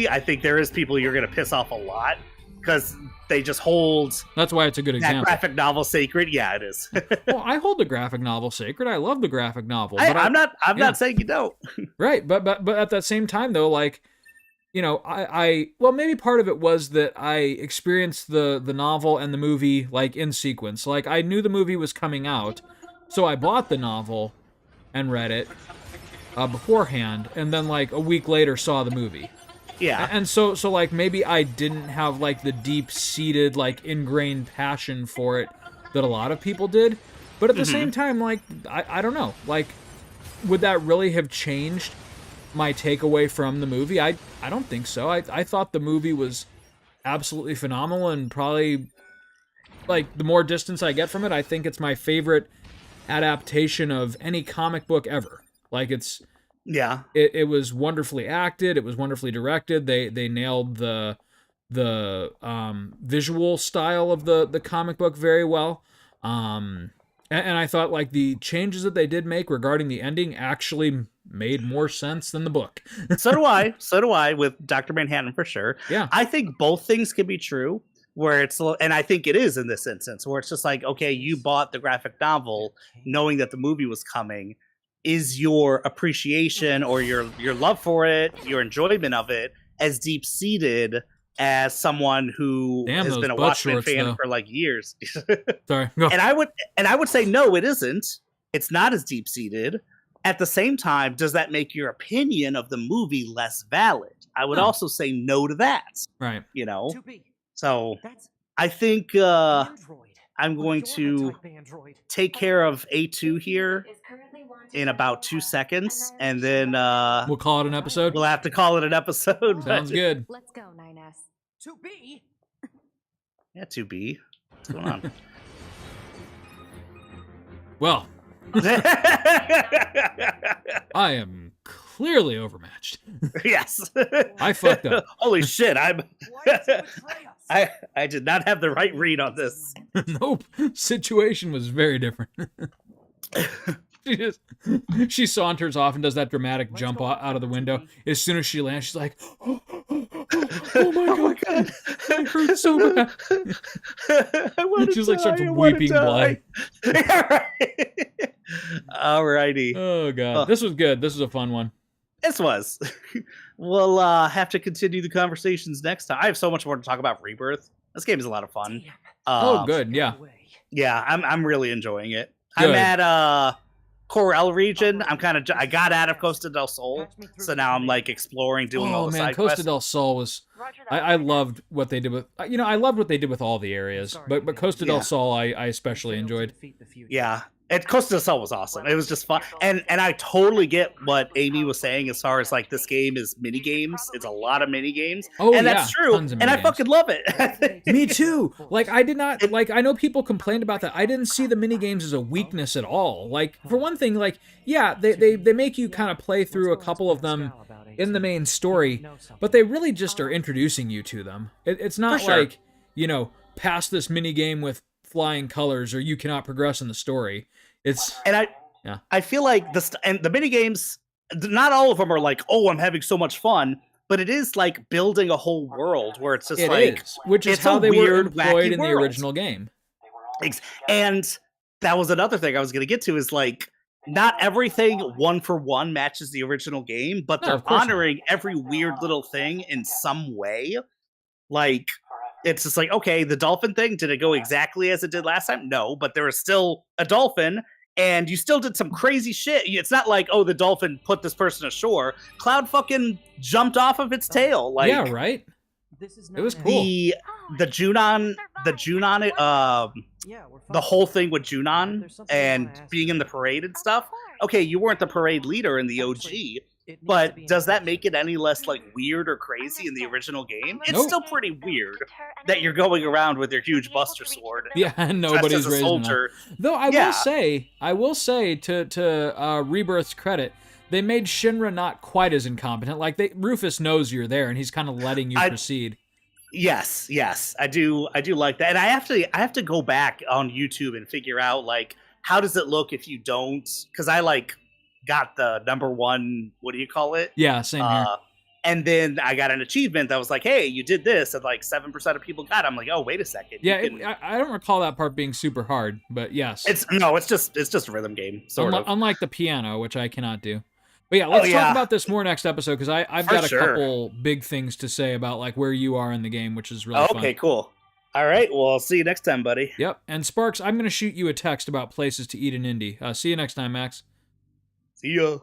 I think there is people you're going to piss off a lot because they just hold. That's why it's a good example. That graphic novel sacred. Yeah, it is. Well, I hold the graphic novel sacred. I love the graphic novel. I'm not saying you don't. Right, but at that same time though, like, well, maybe part of it was that I experienced the novel and the movie like in sequence. Like, I knew the movie was coming out, so I bought the novel and read it beforehand, and then like a week later saw the movie. Yeah. And so like maybe I didn't have like the deep-seated like ingrained passion for it that a lot of people did. But at the same time, like I don't know, like would that really have changed my takeaway from the movie? I don't think so. I thought the movie was absolutely phenomenal, and probably like the more distance I get from it, I think it's my favorite adaptation of any comic book ever. Like it was wonderfly acted. It was wonderfully directed. They nailed the visual style of the comic book very well. And I thought like the changes that they did make regarding the ending actually made more sense than the book. So do I with Dr. Manhattan for sure. Yeah. I think both things can be true, where it's, and I think it is in this instance, where it's just like, okay, you bought the graphic novel knowing that the movie was coming. Is your appreciation or your love for it, your enjoyment of it, as deep-seated as someone who has been a Watchmen fan for like years? Sorry. Go. And I would say no, it isn't. It's not as deep-seated. At the same time, does that make your opinion of the movie less valid? I would also say no to that. Right. So I think I'm going to take care of A2 here in about 2 seconons, and then we'll call it an episode. We'll have to call it an episode. Sounds good. Let's go, 9S. 2B. Yeah, 2B. What's going on? Well, I am clearly overmatched. Yes. I fucked up. Holy shit! I did not have the right read on this. Nope. Situation was very different. She saunters off and does that dramatic jump out of the window. As soon as she lands, she's like, oh my god, I hurt so bad. And she's like starts weeping blood. Alrighty. Oh god, this was good. This was a fun one. This was. We'll have to continue the conversations next time. I have so much more to talk about Rebirth. This game is a lot of fun. Oh, good. Yeah. Yeah, I'm really enjoying it. Good. I'm at Corel region. I got out of Costa del Sol, so now I'm like exploring, doing all the side quests. Costa del Sol was. I loved what they did with. I loved what they did with all the areas, but Costa del Sol I especially enjoyed. Yeah. Costa del Sol was awesome. It was just fun, and I totally get what Amy was saying as far as like this game is mini games. It's a lot of mini games, and that's true. And I fucking love it. Me too. Like I did not like. I know people complained about that. I didn't see the mini games as a weakness at all. Like for one thing, like they make you kind of play through a couple of them in the main story, but they really just are introducing you to them. It's not like pass this mini game with flying colors or you cannot progress in the story. I feel like the mini games, not all of them are like, oh, I'm having so much fun, but it is like building a whole world where it's just which is how they were employed in the original game. And that was another thing I was going to get to is like, not everything one for one matches the original game, but they're honoring every weird little thing in some way. Like, it's just like, okay, the dolphin thing, did it go exactly as it did last time? No, but there was still a dolphin, and you still did some crazy shit. It's not like, oh, the dolphin put this person ashore. Cloud fucking jumped off of its tail. Like, yeah, right? It was cool. The Junon, the whole thing with Junon and being in the parade and stuff. Okay, you weren't the parade leader in the OG, but does that make it any less like weird or crazy in the original game? It's still pretty weird that you're going around with your huge Buster Sword. Yeah, and nobody's raising soldier. Though I will say to Rebirth's credit, they made Shinra not quite as incompetent. Like Rufus knows you're there, and he's kind of letting you proceed. Yes, I do like that, and I have to go back on YouTube and figure out like how does it look if you don't, because I like got the #1, what do you call it? Yeah, same here. And then I got an achievement that was like, hey, you did this, and like 7% of people got it. I'm like, oh, wait a second. Yeah, I don't recall that part being super hard, but yes. It's just a rhythm game, sort of. Unlike the piano, which I cannot do. But yeah, let's talk about this more next episode, because I've got a couple big things to say about like where you are in the game, which is really fun. Okay, cool. All right, well, I'll see you next time, buddy. Yep, and Sparks, I'm going to shoot you a text about places to eat in Indy. See you next time, Max. See ya.